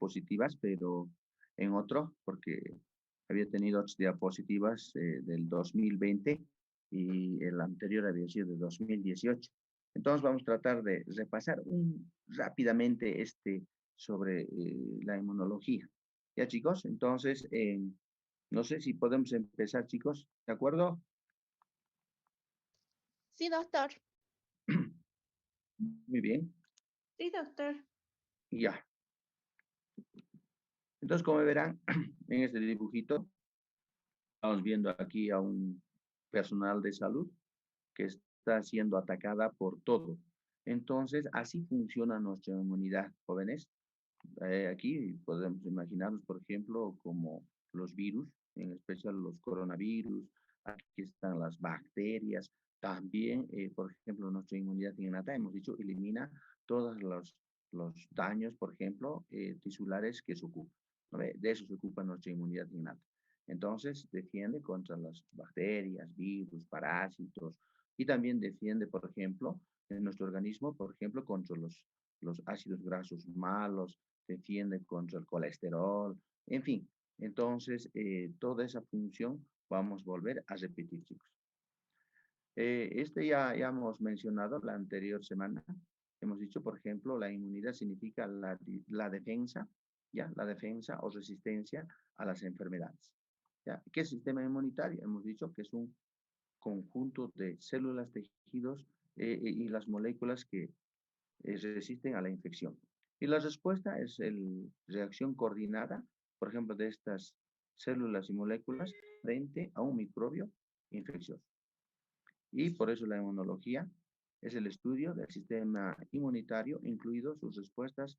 diapositivas, pero en otro, porque había tenido otras diapositivas del 2020 y el anterior había sido de 2018. Entonces vamos a tratar de repasar rápidamente sobre la inmunología. Ya chicos, entonces no sé si podemos empezar chicos, ¿de acuerdo? Sí, doctor. Muy bien, Sí, doctor. ya. Entonces como verán en este dibujito, estamos viendo aquí a un personal de salud que está siendo atacada por todo. Entonces, así funciona nuestra inmunidad, jóvenes. Aquí podemos imaginarnos, por ejemplo, como los virus, en especial los coronavirus, aquí están las bacterias, también, por ejemplo, nuestra inmunidad innata, hemos dicho, elimina todos los daños, por ejemplo, tisulares que se ocupan. ¿No ve? De eso se ocupa nuestra inmunidad innata. Entonces, defiende contra las bacterias, virus, parásitos, y también defiende, por ejemplo, en nuestro organismo, por ejemplo, contra los ácidos grasos malos, defiende contra el colesterol, en fin. Entonces, toda esa función vamos a volver a repetir, chicos. Ya hemos mencionado la anterior semana. Hemos dicho, por ejemplo, la inmunidad significa la defensa, ¿ya? La defensa o resistencia a las enfermedades. ¿Ya? ¿Qué es sistema inmunitario? Hemos dicho que es un conjunto de células, tejidos y las moléculas que resisten a la infección. Y la respuesta es la reacción coordinada, por ejemplo, de estas células y moléculas frente a un microbio infeccioso. Y por eso la inmunología es el estudio del sistema inmunitario, incluidos sus respuestas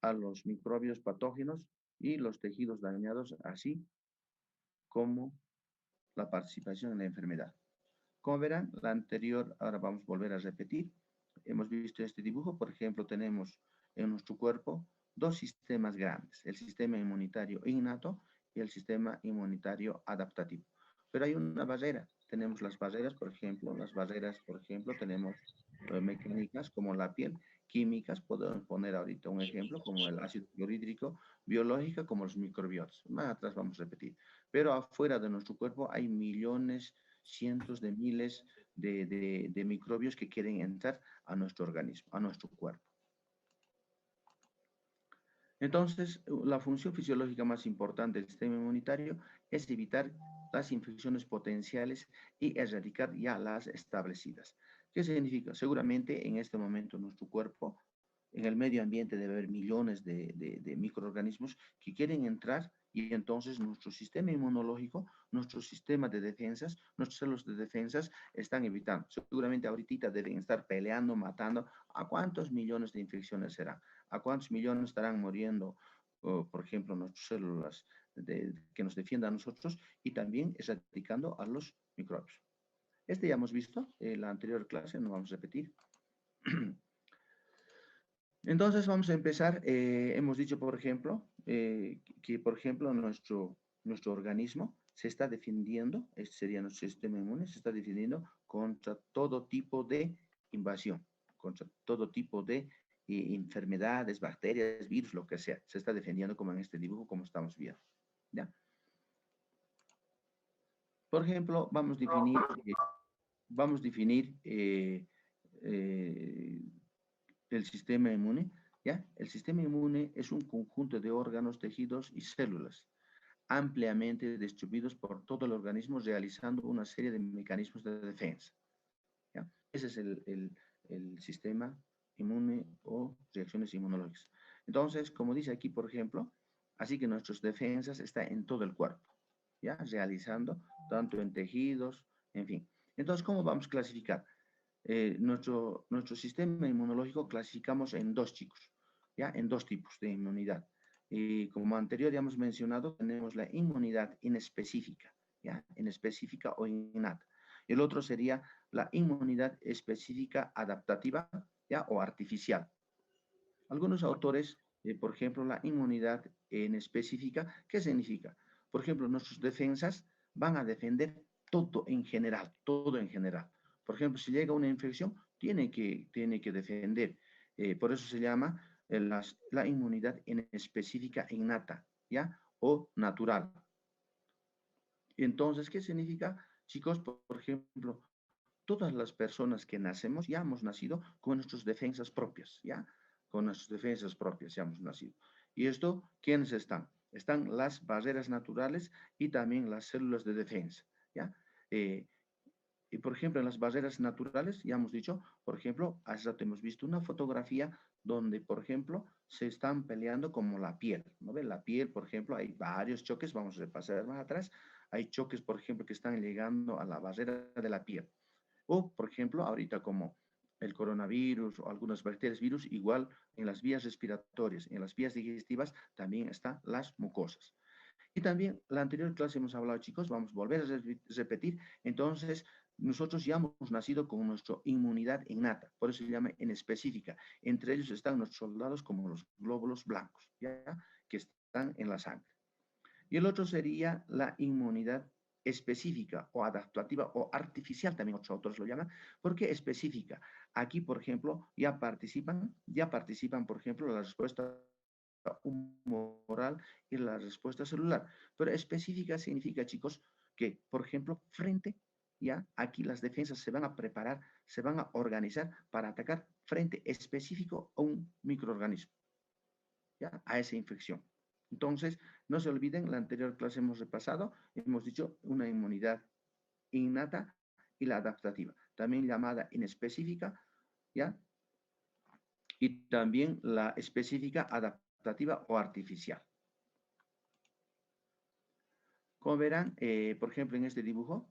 a los microbios patógenos y los tejidos dañados, así como la participación en la enfermedad. Como verán, la anterior, ahora vamos a volver a repetir. Hemos visto este dibujo, por ejemplo, tenemos en nuestro cuerpo dos sistemas grandes, el sistema inmunitario innato y el sistema inmunitario adaptativo. Pero hay una barrera, tenemos las barreras, por ejemplo, tenemos mecánicas como la piel, químicas, podemos poner ahorita un ejemplo como el ácido clorhídrico, biológica como los microbiotas. Más atrás vamos a repetir. Pero afuera de nuestro cuerpo hay millones, cientos de miles de microbios que quieren entrar a nuestro organismo, a nuestro cuerpo. Entonces, la función fisiológica más importante del sistema inmunitario es evitar las infecciones potenciales y erradicar ya las establecidas. ¿Qué significa? Seguramente en este momento nuestro cuerpo, en el medio ambiente debe haber millones de microorganismos que quieren entrar y entonces nuestro sistema inmunológico, nuestro sistema de defensas, nuestros células de defensas están evitando. Seguramente ahorita deben estar peleando, matando. ¿A cuántos millones de infecciones será? ¿A cuántos millones estarán muriendo, por ejemplo, nuestras células que nos defiendan a nosotros y también erradicando a los microbios? Ya hemos visto en la anterior clase, no vamos a repetir. Entonces vamos a empezar. Hemos dicho, por ejemplo, que por ejemplo nuestro organismo se está defendiendo, este sería nuestro sistema inmune, se está defendiendo contra todo tipo de invasión, contra todo tipo de enfermedades, bacterias, virus, lo que sea. Se está defendiendo como en este dibujo, como estamos viendo. ¿Ya? Por ejemplo, vamos a definir el sistema inmune. ¿Ya? El sistema inmune es un conjunto de órganos, tejidos y células ampliamente distribuidos por todo el organismo realizando una serie de mecanismos de defensa. ¿Ya? Ese es el sistema inmune o reacciones inmunológicas. Entonces, como dice aquí, por ejemplo, así que nuestras defensas están en todo el cuerpo, ¿ya? Realizando tanto en tejidos, en fin. Entonces, ¿cómo vamos a clasificar? Nuestro sistema inmunológico clasificamos en dos chicos, ¿ya? En dos tipos de inmunidad. Y como anterior ya hemos mencionado, tenemos la inmunidad inespecífica, ¿ya? Inespecífica o innata. El otro sería la inmunidad específica adaptativa, ¿ya? O artificial. Algunos autores, por ejemplo, la inmunidad inespecífica, ¿qué significa? Por ejemplo, nuestras defensas van a defender todo en general, todo en general. Por ejemplo, si llega una infección, tiene que defender. Por eso se llama la inmunidad específica innata, ¿ya? O natural. Entonces, ¿qué significa? Chicos, por ejemplo, todas las personas que nacemos ya hemos nacido con nuestras defensas propias, ¿ya? Con nuestras defensas propias ya hemos nacido. ¿Y esto quiénes están? Están las barreras naturales y también las células de defensa, ¿ya? Y por ejemplo, en las barreras naturales, ya hemos dicho, por ejemplo, hace rato hemos visto una fotografía donde, por ejemplo, se están peleando como la piel, ¿no ven? La piel, por ejemplo, hay varios choques, vamos a repasar más atrás, hay choques, por ejemplo, que están llegando a la barrera de la piel. O, por ejemplo, ahorita como el coronavirus o algunas bacterias, virus, igual en las vías respiratorias, en las vías digestivas, también están las mucosas. Y también la anterior clase hemos hablado, chicos, vamos a volver a repetir. Entonces, nosotros ya hemos nacido con nuestra inmunidad innata, por eso se llama en específica. Entre ellos están nuestros soldados como los glóbulos blancos, ¿ya? Que están en la sangre. Y el otro sería la inmunidad específica o adaptativa o artificial, también otros autores lo llaman. ¿Por qué específica? Aquí, por ejemplo, ya participan, por ejemplo, la respuesta humoral y la respuesta celular. Pero específica significa, chicos, que, por ejemplo, frente, ya, aquí las defensas se van a preparar, se van a organizar para atacar frente específico a un microorganismo, ya, a esa infección. Entonces, no se olviden, la anterior clase hemos repasado, hemos dicho una inmunidad innata y la adaptativa, también llamada inespecífica, ¿ya? Y también la específica adaptativa o artificial. Como verán, por ejemplo, en este dibujo,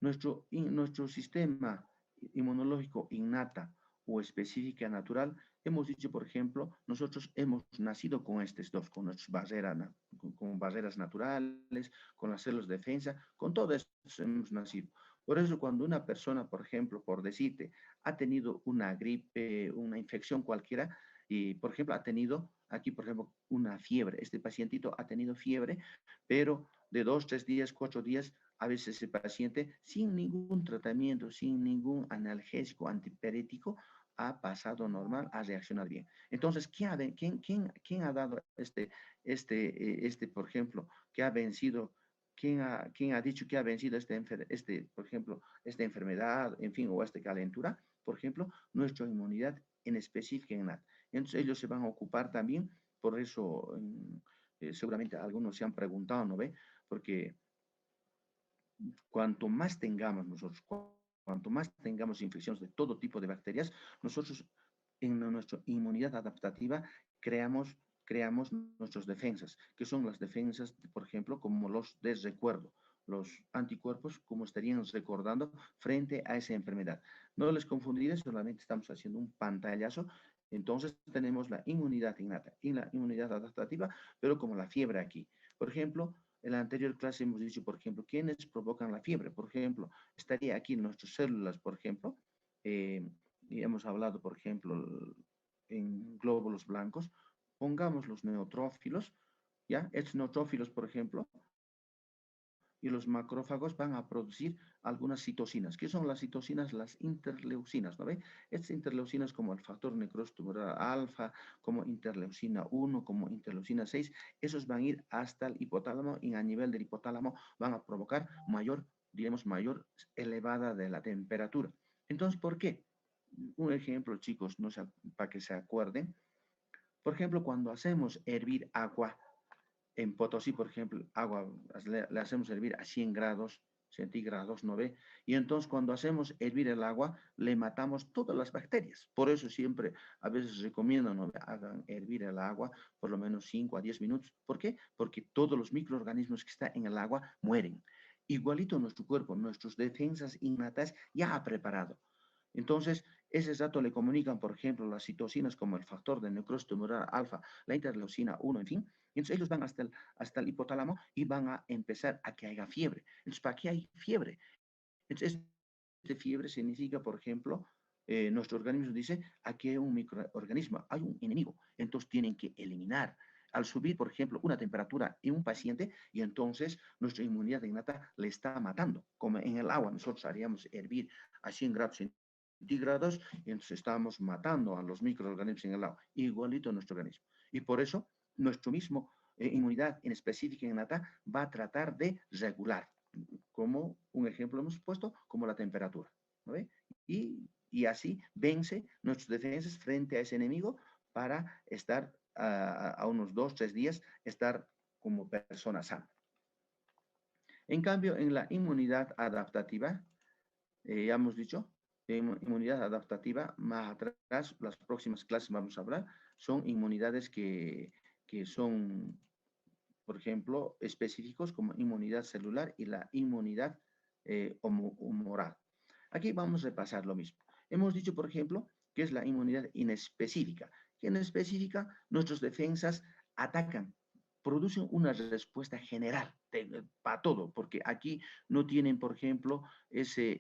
nuestro sistema inmunológico innata o específica natural, hemos dicho, por ejemplo, nosotros hemos nacido con estos dos, con nuestras con barreras naturales, con las células de defensa, con todo esto hemos nacido. Por eso, cuando una persona, por ejemplo, por decirte, ha tenido una gripe, una infección cualquiera, y, por ejemplo, ha tenido aquí, por ejemplo, una fiebre, este pacientito ha tenido fiebre, pero de 2, 3 días, 4 días, a veces el paciente, sin ningún tratamiento, sin ningún analgésico antipirético, ha pasado normal, ha reaccionado bien. Entonces, ¿quién ha dado por ejemplo, que ha vencido, quién ha dicho que ha vencido por ejemplo, esta enfermedad, en fin, o esta calentura? Por ejemplo, nuestra inmunidad en específica innata. Entonces, ellos se van a ocupar también, por eso, seguramente algunos se han preguntado, ¿no ve? Porque cuanto más tengamos nosotros, cuanto más tengamos infecciones de todo tipo de bacterias, nosotros en nuestra inmunidad adaptativa creamos nuestras defensas, que son las defensas, por ejemplo, como los de recuerdo, los anticuerpos, como estarían recordando frente a esa enfermedad. No les confundiré, solamente estamos haciendo un pantallazo. Entonces tenemos la inmunidad innata y la inmunidad adaptativa, pero como la fiebre aquí. Por ejemplo, en la anterior clase hemos dicho, por ejemplo, ¿quiénes provocan la fiebre? Por ejemplo, estaría aquí en nuestras células, por ejemplo, y hemos hablado, por ejemplo, en glóbulos blancos. Pongamos los neutrófilos, ¿ya? Estos neutrófilos, por ejemplo, y los macrófagos van a producir algunas citocinas. ¿Qué son las citocinas? Las interleucinas, ¿no ve? Estas interleucinas como el factor necrosis tumoral alfa, como interleucina 1, como interleucina 6, esos van a ir hasta el hipotálamo y a nivel del hipotálamo van a provocar mayor elevada de la temperatura. Entonces, ¿por qué? Un ejemplo, chicos, no sé, para que se acuerden. Por ejemplo, cuando hacemos hervir agua, en Potosí, por ejemplo, agua le hacemos hervir a 100 grados centígrados, ¿no ve? Y entonces cuando hacemos hervir el agua, le matamos todas las bacterias. Por eso siempre a veces recomiendo, ¿no? Hagan hervir el agua por lo menos 5 a 10 minutos. ¿Por qué? Porque todos los microorganismos que están en el agua mueren. Igualito nuestro cuerpo, nuestras defensas innatas ya ha preparado. Entonces, ese dato le comunican, por ejemplo, las citocinas como el factor de necrosis tumoral alfa, la interleucina 1, en fin. Entonces, ellos van hasta el hipotálamo y van a empezar a que haya fiebre. Entonces, ¿para qué hay fiebre? Entonces, fiebre significa, por ejemplo, nuestro organismo dice, aquí hay un microorganismo, hay un enemigo. Entonces, tienen que eliminar. Al subir, por ejemplo, una temperatura en un paciente y entonces nuestra inmunidad innata le está matando. Como en el agua, nosotros haríamos hervir a 100 grados centígrados y entonces estamos matando a los microorganismos en el agua, igualito nuestro organismo. Y por eso nuestro mismo inmunidad en específica innata va a tratar de regular, como un ejemplo hemos puesto, como la temperatura, ¿no ve? Y así vence nuestras defensas frente a ese enemigo para estar a unos 2, 3 días, estar como persona sana. En cambio, en la inmunidad adaptativa, ya hemos dicho, inmunidad adaptativa, más atrás, las próximas clases vamos a hablar, son inmunidades que son, por ejemplo, específicos como inmunidad celular y la inmunidad humoral. Aquí vamos a repasar lo mismo. Hemos dicho, por ejemplo, que es la inmunidad inespecífica. Que inespecífica, nuestras defensas atacan, producen una respuesta general para todo, porque aquí no tienen, por ejemplo, ese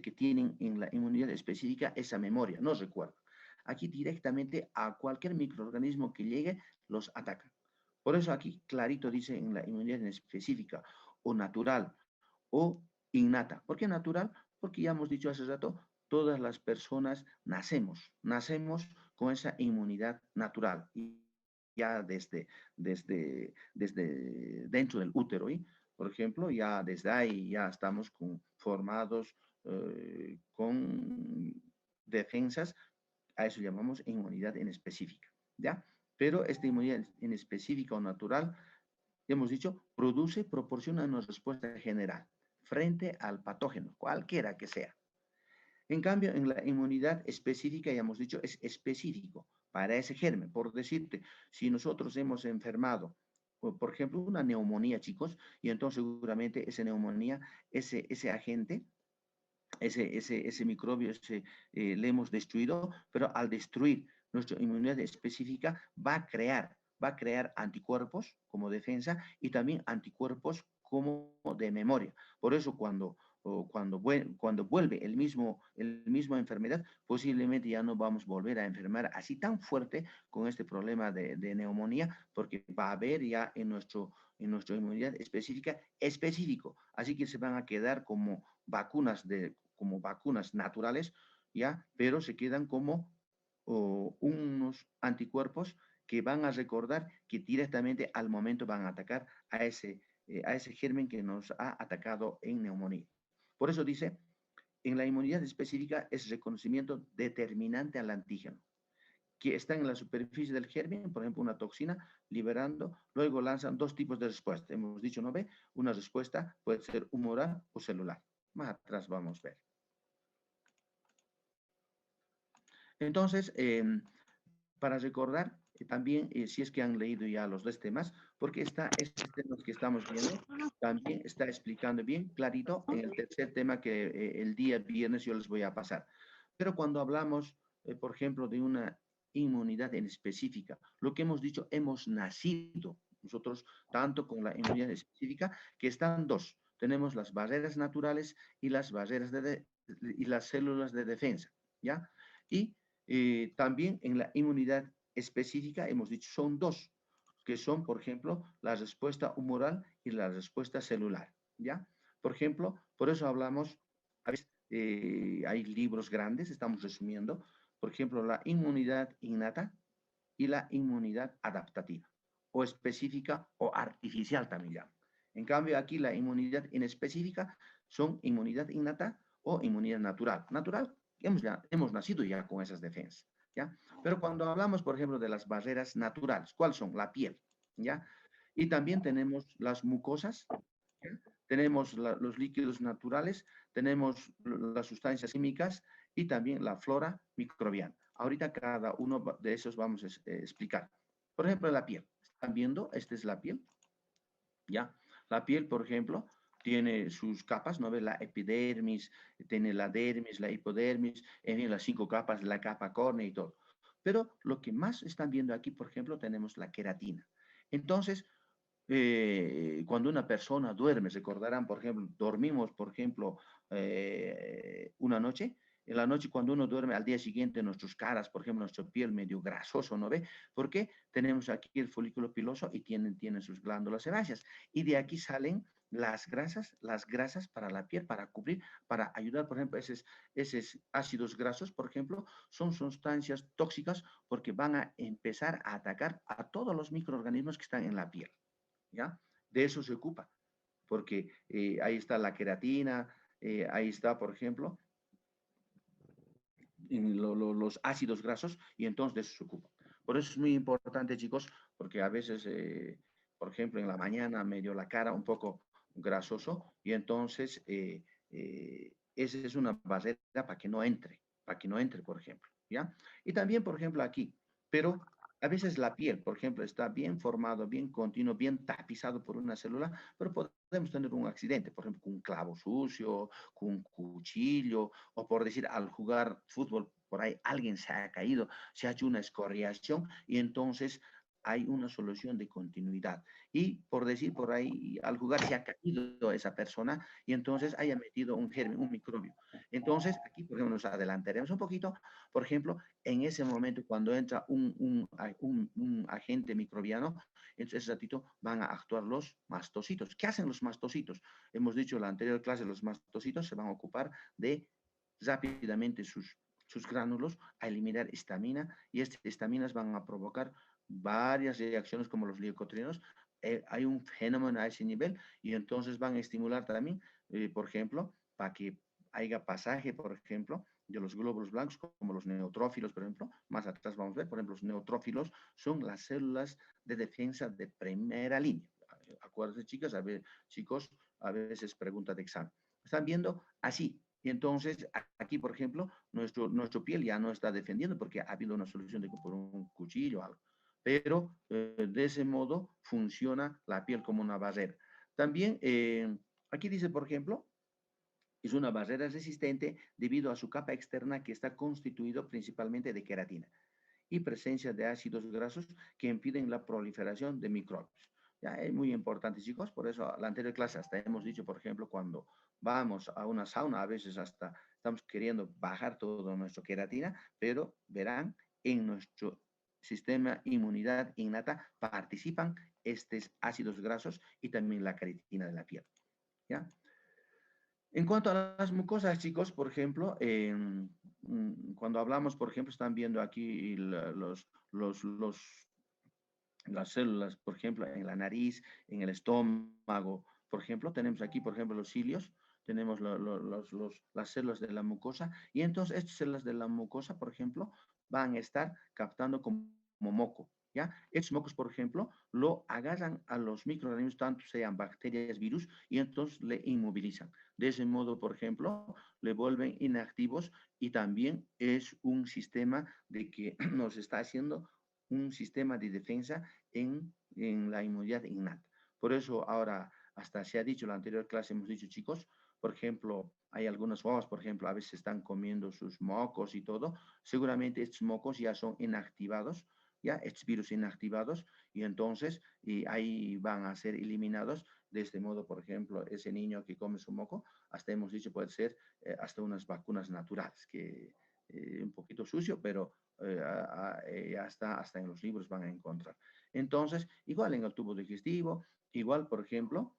que tienen en la inmunidad específica, esa memoria, no recuerdo. Aquí directamente a cualquier microorganismo que llegue, los atacan. Por eso aquí clarito dice en la inmunidad específica o natural o innata. ¿Por qué natural? Porque ya hemos dicho hace rato, todas las personas nacemos con esa inmunidad natural. Y ya desde dentro del útero, ¿eh? Por ejemplo, ya desde ahí ya estamos formados con defensas, a eso llamamos inmunidad en específica, ¿ya? Pero esta inmunidad en específica o natural, hemos dicho, proporciona una respuesta general frente al patógeno, cualquiera que sea. En cambio, en la inmunidad específica, ya hemos dicho, es específico para ese germen. Por decirte, si nosotros hemos enfermado, por ejemplo, una neumonía, chicos, y entonces seguramente esa neumonía, ese agente, ese microbio, le hemos destruido, pero al destruir nuestra inmunidad específica va a crear anticuerpos como defensa y también anticuerpos como de memoria. Por eso cuando vuelve el mismo enfermedad, posiblemente ya no vamos a volver a enfermar así tan fuerte con este problema de neumonía, porque va a haber ya en nuestra inmunidad específica específico. Así que se van a quedar como vacunas naturales, ¿ya? Pero se quedan como unos anticuerpos que van a recordar que directamente al momento van a atacar a ese germen que nos ha atacado en neumonía. Por eso dice, en la inmunidad específica es reconocimiento determinante al antígeno, que está en la superficie del germen, por ejemplo, una toxina, liberando, luego lanzan dos tipos de respuesta. Hemos dicho, ¿no ve? Una respuesta puede ser humoral o celular. Más atrás vamos a ver. Entonces, para recordar, también, si es que han leído ya los dos temas, porque estos temas que estamos viendo, también está explicando bien clarito en el tercer tema que el día viernes yo les voy a pasar. Pero cuando hablamos, por ejemplo, de una inmunidad en específica, lo que hemos dicho, hemos nacido nosotros tanto con la inmunidad específica, que están dos. Tenemos las barreras naturales y las barreras y las células de defensa, ¿ya? Y también en la inmunidad específica, hemos dicho, son dos, que son, por ejemplo, la respuesta humoral y la respuesta celular, ¿ya? Por ejemplo, por eso hablamos, a veces hay libros grandes, estamos resumiendo, por ejemplo, la inmunidad innata y la inmunidad adaptativa, o específica o artificial también llaman. En cambio, aquí la inmunidad inespecífica son inmunidad innata o inmunidad natural. Natural, hemos nacido ya con esas defensas, ¿ya? Pero cuando hablamos, por ejemplo, de las barreras naturales, ¿cuáles son? La piel, ¿ya? Y también tenemos las mucosas, ¿ya? Tenemos los líquidos naturales, tenemos las sustancias químicas y también la flora microbiana. Ahorita cada uno de esos vamos a explicar. Por ejemplo, la piel. ¿Están viendo? Esta es la piel, ¿ya? La piel, por ejemplo, tiene sus capas, ¿no ves? La epidermis, tiene la dermis, la hipodermis, en fin, las 5 capas, la capa córnea y todo. Pero lo que más están viendo aquí, por ejemplo, tenemos la queratina. Entonces, cuando una persona duerme, recordarán, por ejemplo, dormimos, por ejemplo, una noche, En la noche cuando uno duerme, al día siguiente nuestras caras, por ejemplo, nuestra piel medio grasoso, ¿no ve? Porque tenemos aquí el folículo piloso y tienen sus glándulas sebáceas. Y de aquí salen las grasas para la piel, para cubrir, para ayudar, por ejemplo, esos ácidos grasos, por ejemplo, son sustancias tóxicas porque van a empezar a atacar a todos los microorganismos que están en la piel, ¿ya? De eso se ocupa, porque ahí está la queratina, ahí está, por ejemplo, los ácidos grasos y entonces de eso se ocupa. Por eso es muy importante, chicos, porque a veces, por ejemplo, en la mañana medio la cara un poco grasoso y entonces esa es una barrera para que no entre, por ejemplo, ¿ya? Y también, por ejemplo, aquí, pero a veces la piel, por ejemplo, está bien formado, bien continuo, bien tapizado por una célula, pero podemos tener un accidente, por ejemplo, con un clavo sucio, con un cuchillo, o por decir, al jugar fútbol, por ahí alguien se ha caído, se ha hecho una escoriación y entonces hay una solución de continuidad. Y por decir, por ahí, al jugar se ha caído esa persona y entonces haya metido un germen, un microbio. Entonces, aquí, por ejemplo, nos adelantaremos un poquito, por ejemplo, en ese momento cuando entra un agente microbiano, en ese ratito van a actuar los mastocitos. ¿Qué hacen los mastocitos? Hemos dicho en la anterior clase, los mastocitos se van a ocupar de rápidamente sus gránulos a eliminar histamina y estas histaminas van a provocar varias reacciones como los leucotrienos. Hay un fenómeno a ese nivel y entonces van a estimular también, por ejemplo, para que haya pasaje, por ejemplo, de los glóbulos blancos, como los neutrófilos, por ejemplo. Más atrás vamos a ver, por ejemplo, los neutrófilos son las células de defensa de primera línea. Acuérdense, chicas, chicos, a veces pregunta de examen. Están viendo así. Y entonces, aquí, por ejemplo, nuestro piel ya no está defendiendo porque ha habido una solución de por un cuchillo o algo. Pero de ese modo funciona la piel como una barrera. También, aquí dice, por ejemplo, es una barrera resistente debido a su capa externa que está constituido principalmente de queratina y presencia de ácidos grasos que impiden la proliferación de microbios. Ya es muy importante, chicos, por eso la anterior clase hasta hemos dicho, por ejemplo, cuando vamos a una sauna, a veces hasta estamos queriendo bajar todo nuestro queratina, pero verán, en nuestro sistema inmunidad innata participan estos ácidos grasos y también la queratina de la piel. ¿Ya? En cuanto a las mucosas, chicos, por ejemplo, cuando hablamos, por ejemplo, están viendo aquí las células, por ejemplo, en la nariz, en el estómago, por ejemplo, tenemos aquí, por ejemplo, los cilios, tenemos las células de la mucosa, y entonces estas células de la mucosa, por ejemplo, van a estar captando como moco, ¿ya? Estos mocos, por ejemplo, lo agarran a los microorganismos, tanto sean bacterias, virus, y entonces le inmovilizan. De ese modo, por ejemplo, le vuelven inactivos y también es un sistema de que nos está haciendo un sistema de defensa en la inmunidad innata. Por eso ahora, hasta se ha dicho en la anterior clase, hemos dicho, chicos, por ejemplo, hay algunas guaguas, por ejemplo, a veces están comiendo sus mocos y todo, seguramente estos mocos ya son inactivados, ya estos virus inactivados, y entonces ahí van a ser eliminados. De este modo, por ejemplo, ese niño que come su moco, hasta hemos dicho puede ser hasta unas vacunas naturales, que un poquito sucio, pero hasta en los libros van a encontrar. Entonces, igual en el tubo digestivo, igual, por ejemplo,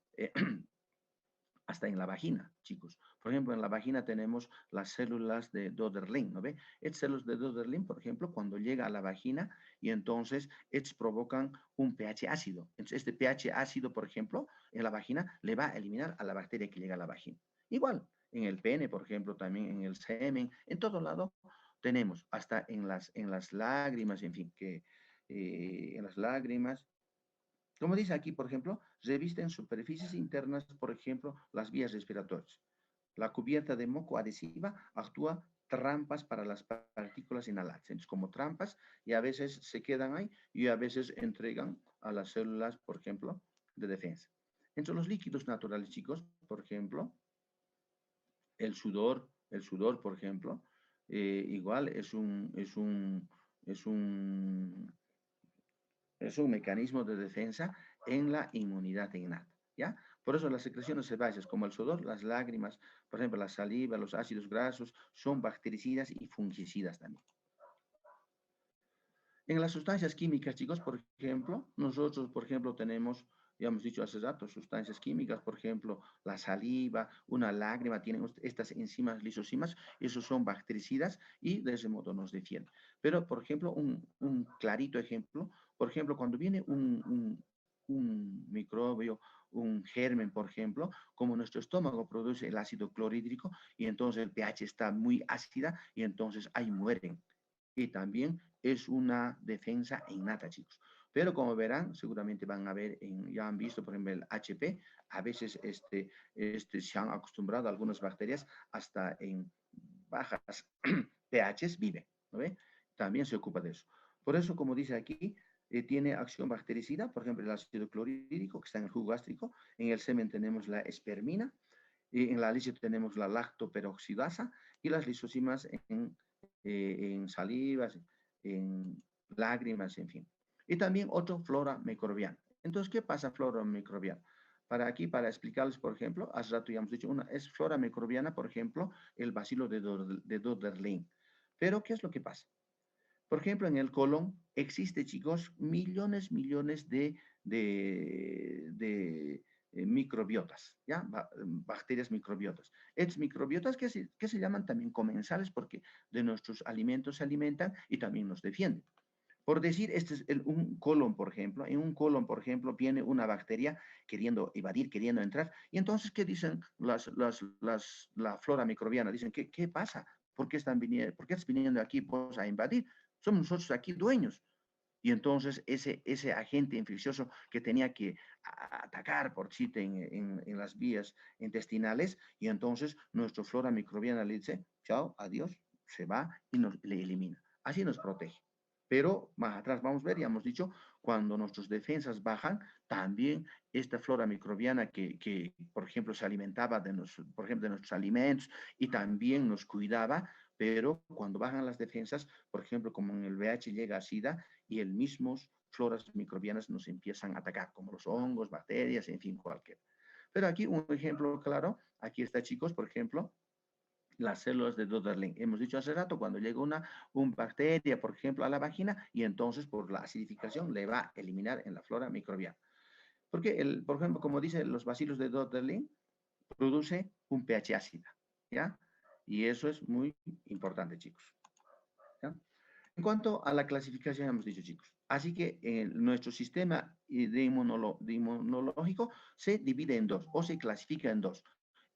hasta en la vagina, chicos. Por ejemplo, en la vagina tenemos las células de Doederlin, ¿no ve? Estas células de Doederlin, por ejemplo, cuando llega a la vagina y entonces estas provocan un pH ácido. Entonces, este pH ácido, por ejemplo, en la vagina le va a eliminar a la bacteria que llega a la vagina. Igual, en el pene, por ejemplo, también en el semen, en todo lado tenemos, hasta en las lágrimas, en fin, que en las lágrimas, como dice aquí, por ejemplo, revisten superficies internas, por ejemplo, las vías respiratorias. La cubierta de moco adhesiva actúa trampas para las partículas inhalantes, entonces, como trampas, y a veces se quedan ahí y a veces entregan a las células, por ejemplo, de defensa. Entre los líquidos naturales, chicos, por ejemplo, el sudor, por ejemplo, igual es un mecanismo de defensa en la inmunidad innata, ¿ya? Por eso las secreciones sebáceas, como el sudor, las lágrimas, por ejemplo, la saliva, los ácidos grasos, son bactericidas y fungicidas también. En las sustancias químicas, chicos, por ejemplo, nosotros, por ejemplo, tenemos, ya hemos dicho hace rato, sustancias químicas, por ejemplo, la saliva, una lágrima, tienen estas enzimas lisosimas, esos son bactericidas y de ese modo nos defienden. Pero, por ejemplo, un clarito ejemplo, por ejemplo, cuando viene un microbio, un germen, por ejemplo, como nuestro estómago produce el ácido clorhídrico y entonces el pH está muy ácida y entonces ahí mueren. Y también es una defensa innata, chicos. Pero como verán, seguramente van a ver, ya han visto, por ejemplo, el HP, a veces se han acostumbrado a algunas bacterias hasta en bajas pHs viven, ¿no ve? También se ocupa de eso. Por eso, como dice aquí, tiene acción bactericida, por ejemplo, el ácido clorhídrico que está en el jugo gástrico, en el semen tenemos la espermina, y en la leche tenemos la lactoperoxidasa y las lisosimas en salivas, en lágrimas, en fin. Y también otro, flora microbiana. Entonces, ¿qué pasa flora microbiana? Para explicarles, por ejemplo, hace rato ya hemos dicho, una es flora microbiana, por ejemplo, el bacilo de Doderlein. Pero, ¿qué es lo que pasa? Por ejemplo, en el colon existe, chicos, millones de microbiotas, ¿ya? Bacterias microbiotas. Estas microbiotas que se llaman también comensales porque de nuestros alimentos se alimentan y también nos defienden. Por decir, este es un colon, por ejemplo. En un colon, por ejemplo, viene una bacteria queriendo evadir, queriendo entrar. Y entonces, ¿qué dicen la flora microbiana? Dicen, ¿qué pasa? ¿Por qué están viniendo aquí pues, a invadir? Somos nosotros aquí dueños. Y entonces ese agente infeccioso que tenía que atacar por chiste en las vías intestinales, y entonces nuestra flora microbiana le dice, chao, adiós, se va y le elimina. Así nos protege. Pero más atrás vamos a ver, ya hemos dicho, cuando nuestras defensas bajan, también esta flora microbiana que por ejemplo, se alimentaba por ejemplo, de nuestros alimentos y también nos cuidaba, pero cuando bajan las defensas, por ejemplo, como en el VIH llega a SIDA y el mismos floras microbianas nos empiezan a atacar, como los hongos, bacterias, en fin, cualquier. Pero aquí un ejemplo claro, aquí está, chicos, por ejemplo, las células de Doderlein. Hemos dicho hace rato, cuando llega una bacteria, por ejemplo, a la vagina, y entonces por la acidificación le va a eliminar en la flora microbiana. Porque, por ejemplo, como dice los bacilos de Doderlein, produce un pH ácida, ¿ya? Y eso es muy importante, chicos. ¿Ya? En cuanto a la clasificación, hemos dicho, chicos, así que nuestro sistema inmunológico se divide en dos, o se clasifica en dos,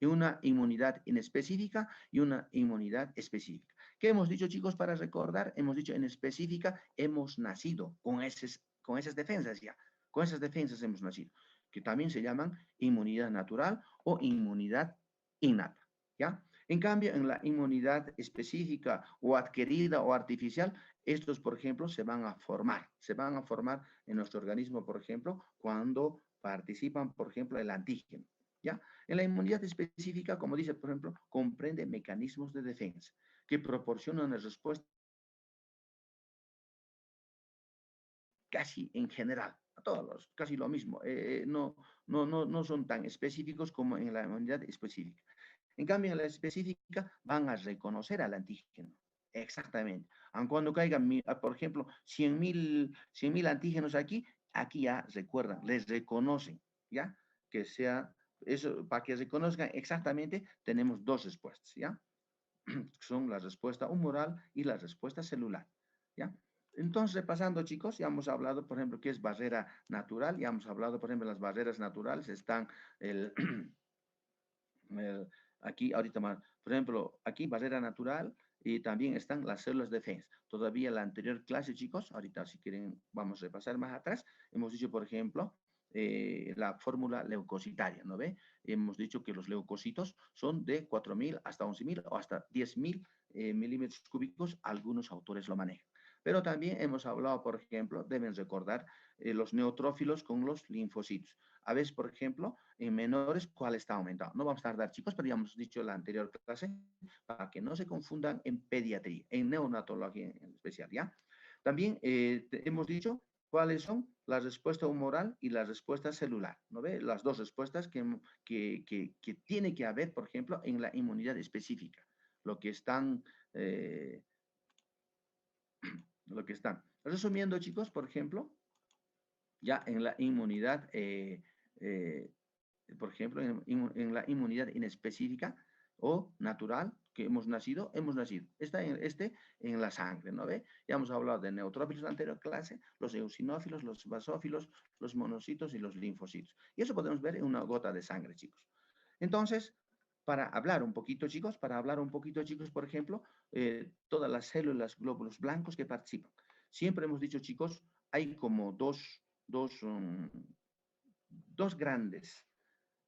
una inmunidad inespecífica y una inmunidad específica. ¿Qué hemos dicho, chicos, para recordar? Hemos dicho en específica, hemos nacido con esas defensas ya, con esas defensas hemos nacido, que también se llaman inmunidad natural o inmunidad innata, ¿ya? En cambio, en la inmunidad específica o adquirida o artificial, estos, por ejemplo, se van a formar en nuestro organismo, por ejemplo, cuando participan, por ejemplo, el antígeno, ¿ya? En la inmunidad específica, como dice, por ejemplo, comprende mecanismos de defensa que proporcionan una respuesta casi en general, a todos, casi lo mismo, no son tan específicos como en la inmunidad específica. En cambio, en la específica van a reconocer al antígeno. Exactamente. Aun cuando caigan, por ejemplo, 100.000 antígenos aquí ya recuerdan, les reconocen, ¿ya? Que sea, eso, para que reconozcan exactamente, tenemos dos respuestas, ¿ya? Son la respuesta humoral y la respuesta celular, ¿ya? Entonces, repasando, chicos, ya hemos hablado, por ejemplo, qué es barrera natural, ya hemos hablado, por ejemplo, las barreras naturales están el aquí ahorita más, por ejemplo, aquí barrera natural y también están las células de defensa. Todavía en la anterior clase, chicos, ahorita si quieren vamos a repasar más atrás, hemos dicho, por ejemplo, la fórmula leucocitaria, ¿no ve? Hemos dicho que los leucocitos son de 4.000 hasta 11.000 o hasta 10.000 milímetros cúbicos, algunos autores lo manejan. Pero también hemos hablado, por ejemplo, deben recordar los neutrófilos con los linfocitos. A veces, por ejemplo, en menores, ¿cuál está aumentado? No vamos a tardar, chicos, pero ya hemos dicho en la anterior clase, para que no se confundan en pediatría, en neonatología en especial, ¿ya? También hemos dicho ¿Cuáles son? La respuesta humoral y la respuesta celular, ¿no ve? Las dos respuestas que tiene que haber, por ejemplo, en la inmunidad específica, lo que están, lo que están. Resumiendo, chicos, por ejemplo, ya en la inmunidad, por ejemplo, en la inmunidad inespecífica o natural que hemos nacido. Está en la sangre, ¿no ve? Ya hemos hablado de neutrófilos en la anterior clase, los eosinófilos, los basófilos, los monocitos y los linfocitos. Y eso podemos ver en una gota de sangre, chicos. Entonces, para hablar un poquito, chicos, por ejemplo, todas las células glóbulos blancos que participan. Siempre hemos dicho, chicos, hay como dos grandes,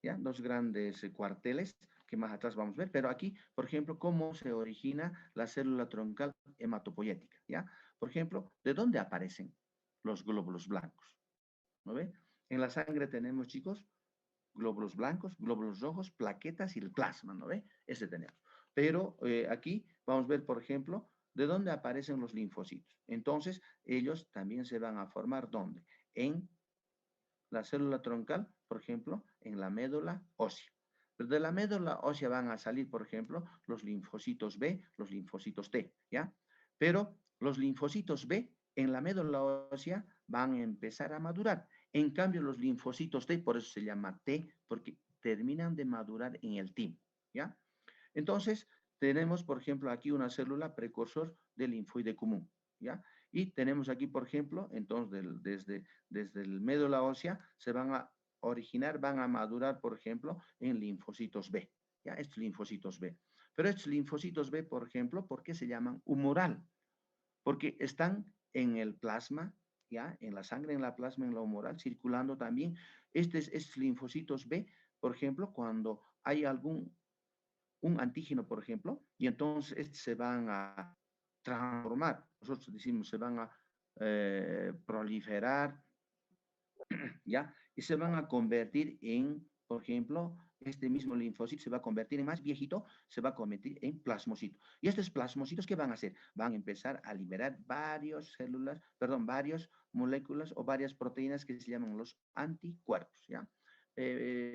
¿ya? Dos grandes cuarteles que más atrás vamos a ver, pero aquí, por ejemplo, cómo se origina la célula troncal hematopoyética, ¿ya? Por ejemplo, ¿de dónde aparecen los glóbulos blancos? ¿No ve? En la sangre tenemos, chicos, glóbulos blancos, glóbulos rojos, plaquetas y el plasma, ¿no ve? Ese tenemos. Pero aquí vamos a ver, por ejemplo, de dónde aparecen los linfocitos. Entonces, ellos también se van a formar, ¿dónde? En la célula troncal, por ejemplo, en la médula ósea. Pero de la médula ósea van a salir, por ejemplo, los linfocitos B, los linfocitos T, ¿ya? Pero los linfocitos B en la médula ósea van a empezar a madurar. En cambio, los linfocitos T, por eso se llama T, porque terminan de madurar en el timo, ¿ya? Entonces, tenemos, por ejemplo, aquí una célula precursor del linfoide común, ¿ya? Y tenemos aquí, por ejemplo, entonces, desde el médula ósea se van a originar, van a madurar, por ejemplo, en linfocitos B, ¿ya? Estos linfocitos B. Pero estos linfocitos B, por ejemplo, ¿por qué se llaman humoral? Porque están en el plasma, ¿ya? En la sangre, en la plasma, en la humoral, circulando también. Estos linfocitos B, por ejemplo, cuando hay un antígeno, por ejemplo, y entonces estos se van a transformar. Nosotros decimos, se van a proliferar, ¿ya? Y se van a convertir en, por ejemplo, este mismo linfocito se va a convertir en más viejito, se va a convertir en plasmocito. Y estos plasmocitos, ¿qué van a hacer? Van a empezar a liberar varias moléculas o varias proteínas que se llaman los anticuerpos, ¿ya?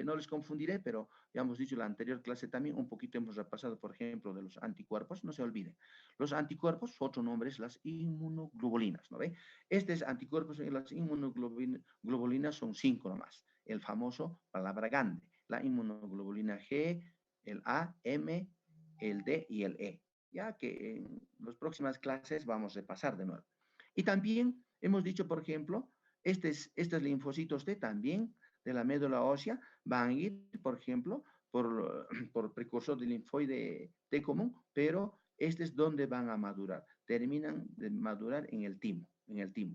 No les confundiré, pero ya hemos dicho en la anterior clase también, un poquito hemos repasado, por ejemplo, de los anticuerpos, no se olviden. Los anticuerpos, otro nombre es las inmunoglobulinas, ¿no ve? Estos anticuerpos y las inmunoglobulinas son 5 nomás. El famoso palabra grande, la inmunoglobulina G, el A, M, el D y el E. Ya que en las próximas clases vamos a repasar de nuevo. Y también hemos dicho, por ejemplo, estos linfocitos T también de la médula ósea van a ir, por ejemplo, por precursor del linfoide T común, pero este es donde van a madurar. Terminan de madurar en el timo,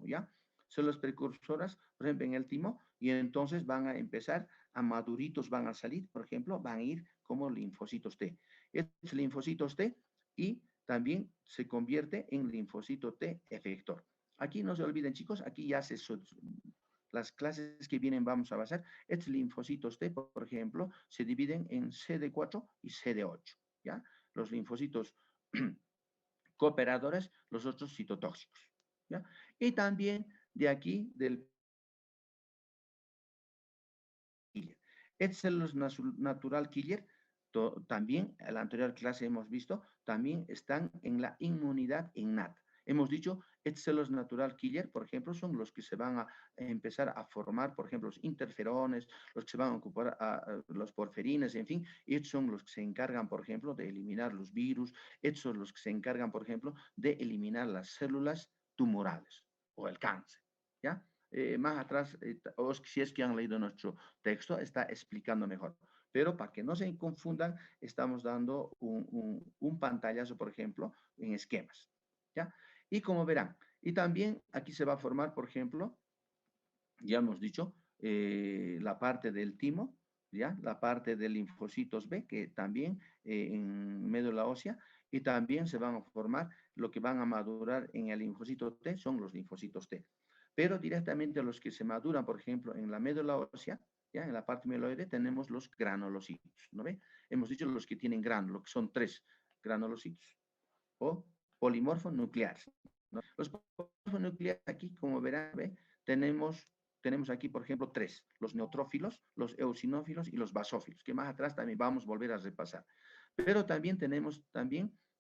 ¿ya? Son las precursoras, por ejemplo, en el timo, y entonces van a empezar a maduritos, van a salir, por ejemplo, van a ir como linfocitos T. Estos linfocitos T y también se convierte en linfocito T efector. Aquí no se olviden, chicos, aquí ya las clases que vienen vamos a basar. Estos linfocitos T, por ejemplo, se dividen en CD4 y CD8, ¿ya? Los linfocitos cooperadores, los otros citotóxicos, ¿ya? Y también de aquí, del killer. Estos células natural killer, también en la anterior clase hemos visto, también están en la inmunidad innata. Hemos dicho, estos células natural killer, por ejemplo, son los que se van a empezar a formar, por ejemplo, los interferones, los que se van a ocupar los porferines, en fin, estos son los que se encargan, por ejemplo, de eliminar los virus, estos son los que se encargan, por ejemplo, de eliminar las células tumorales o el cáncer, ¿ya? Más atrás, o si es que han leído nuestro texto, está explicando mejor. Pero para que no se confundan, estamos dando un pantallazo, por ejemplo, en esquemas, ¿ya? Y como verán, y también aquí se va a formar, por ejemplo, ya hemos dicho, la parte del timo, ¿ya? La parte de linfocitos B, que también en médula ósea, y también se van a formar, lo que van a madurar en el linfocito T son los linfocitos T. Pero directamente los que se maduran, por ejemplo, en la médula ósea, ¿ya? En la parte mieloide tenemos los granulocitos, ¿no ve? Hemos dicho los que tienen gránulo, que son 3 granulocitos, o polimorfos nucleares, ¿no? Los polimorfos nucleares aquí, como verán, ¿ve? tenemos aquí, por ejemplo, tres: los neutrófilos, los eosinófilos y los basófilos, que más atrás también vamos a volver a repasar. Pero también tenemos,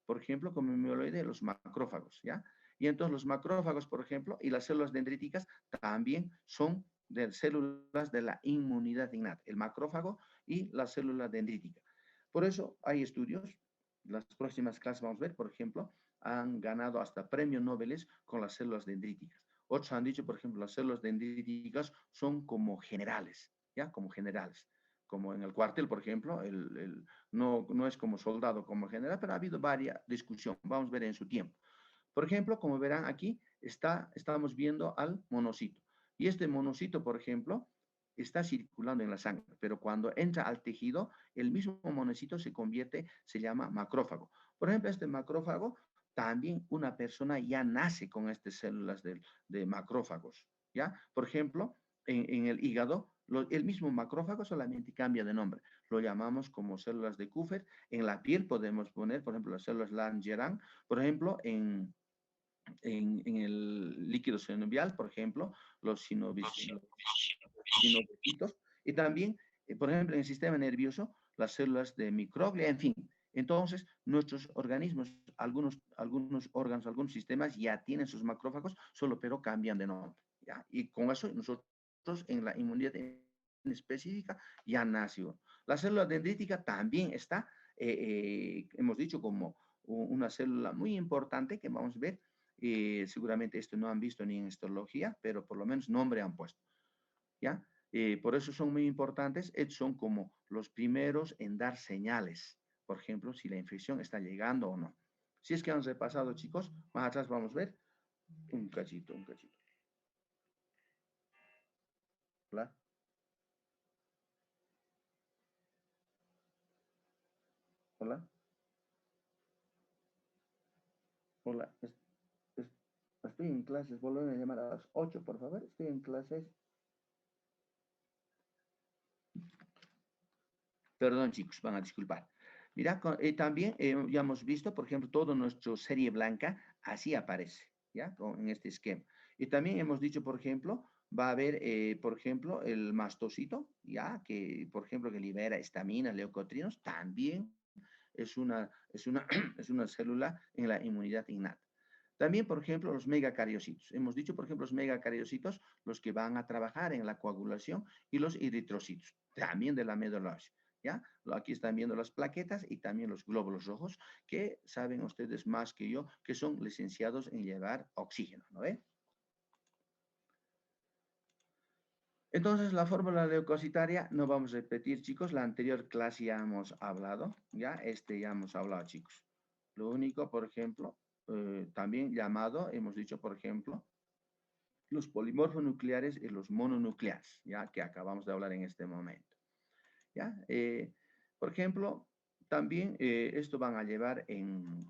por ejemplo, como me olvidé, los macrófagos, ¿ya? Y entonces los macrófagos, por ejemplo, y las células dendríticas también son de células de la inmunidad innata, el macrófago y la célula dendrítica. Por eso hay estudios, las próximas clases vamos a ver, por ejemplo, han ganado hasta premios Nobel con las células dendríticas. Otros han dicho, por ejemplo, las células dendríticas son como generales, ¿ya? Como generales. Como en el cuartel, por ejemplo, no es como soldado, como general, pero ha habido varias discusiones. Vamos a ver en su tiempo. Por ejemplo, como verán aquí, estamos viendo al monocito. Y este monocito, por ejemplo, está circulando en la sangre, pero cuando entra al tejido, el mismo monocito se llama macrófago. Por ejemplo, este macrófago, también una persona ya nace con estas células de macrófagos, ¿ya? Por ejemplo, en el hígado, el mismo macrófago solamente cambia de nombre. Lo llamamos como células de Kupffer. En la piel podemos poner, por ejemplo, las células Langerhans. Por ejemplo, en el líquido sinovial, por ejemplo, los sinovecitos, y también, por ejemplo, en el sistema nervioso, las células de microglia, en fin. Entonces, nuestros organismos, algunos órganos, algunos sistemas ya tienen sus macrófagos, solo pero cambian de nombre, ¿ya? Y con eso nosotros en la inmunidad específica ya nació. La célula dendrítica también está, hemos dicho, como una célula muy importante que vamos a ver. Seguramente esto no han visto ni en histología, pero por lo menos nombre han puesto, ¿ya? Por eso son muy importantes, son como los primeros en dar señales, por ejemplo, si la infección está llegando o no. Si es que han repasado, chicos, más atrás vamos a ver un cachito. Hola. Hola. Hola. Estoy en clases, vuelven a llamar a las 8, por favor. Estoy en clases. Perdón, chicos, van a disculpar. Mira, también ya hemos visto, por ejemplo, toda nuestra serie blanca, así aparece, ¿ya? En este esquema. Y también hemos dicho, por ejemplo, va a haber, por ejemplo, el mastocito, ¿ya? Que, por ejemplo, que libera estamina, leucotrienos, también es una célula en la inmunidad innata. También, por ejemplo, los megacariocitos. Hemos dicho, por ejemplo, los megacariocitos, los que van a trabajar en la coagulación, y los eritrocitos, también de la médula ósea, ¿ya? Aquí están viendo las plaquetas y también los glóbulos rojos, que saben ustedes más que yo, que son licenciados en llevar oxígeno, ¿no ve? Entonces, la fórmula leucocitaria no vamos a repetir, chicos. La anterior clase ya hemos hablado, ¿ya? Ya hemos hablado, chicos. Lo único, por ejemplo, también llamado, hemos dicho, por ejemplo, los polimorfos nucleares y los mononucleares, ya que acabamos de hablar en este momento. ¿Ya? Por ejemplo, también esto van a llevar en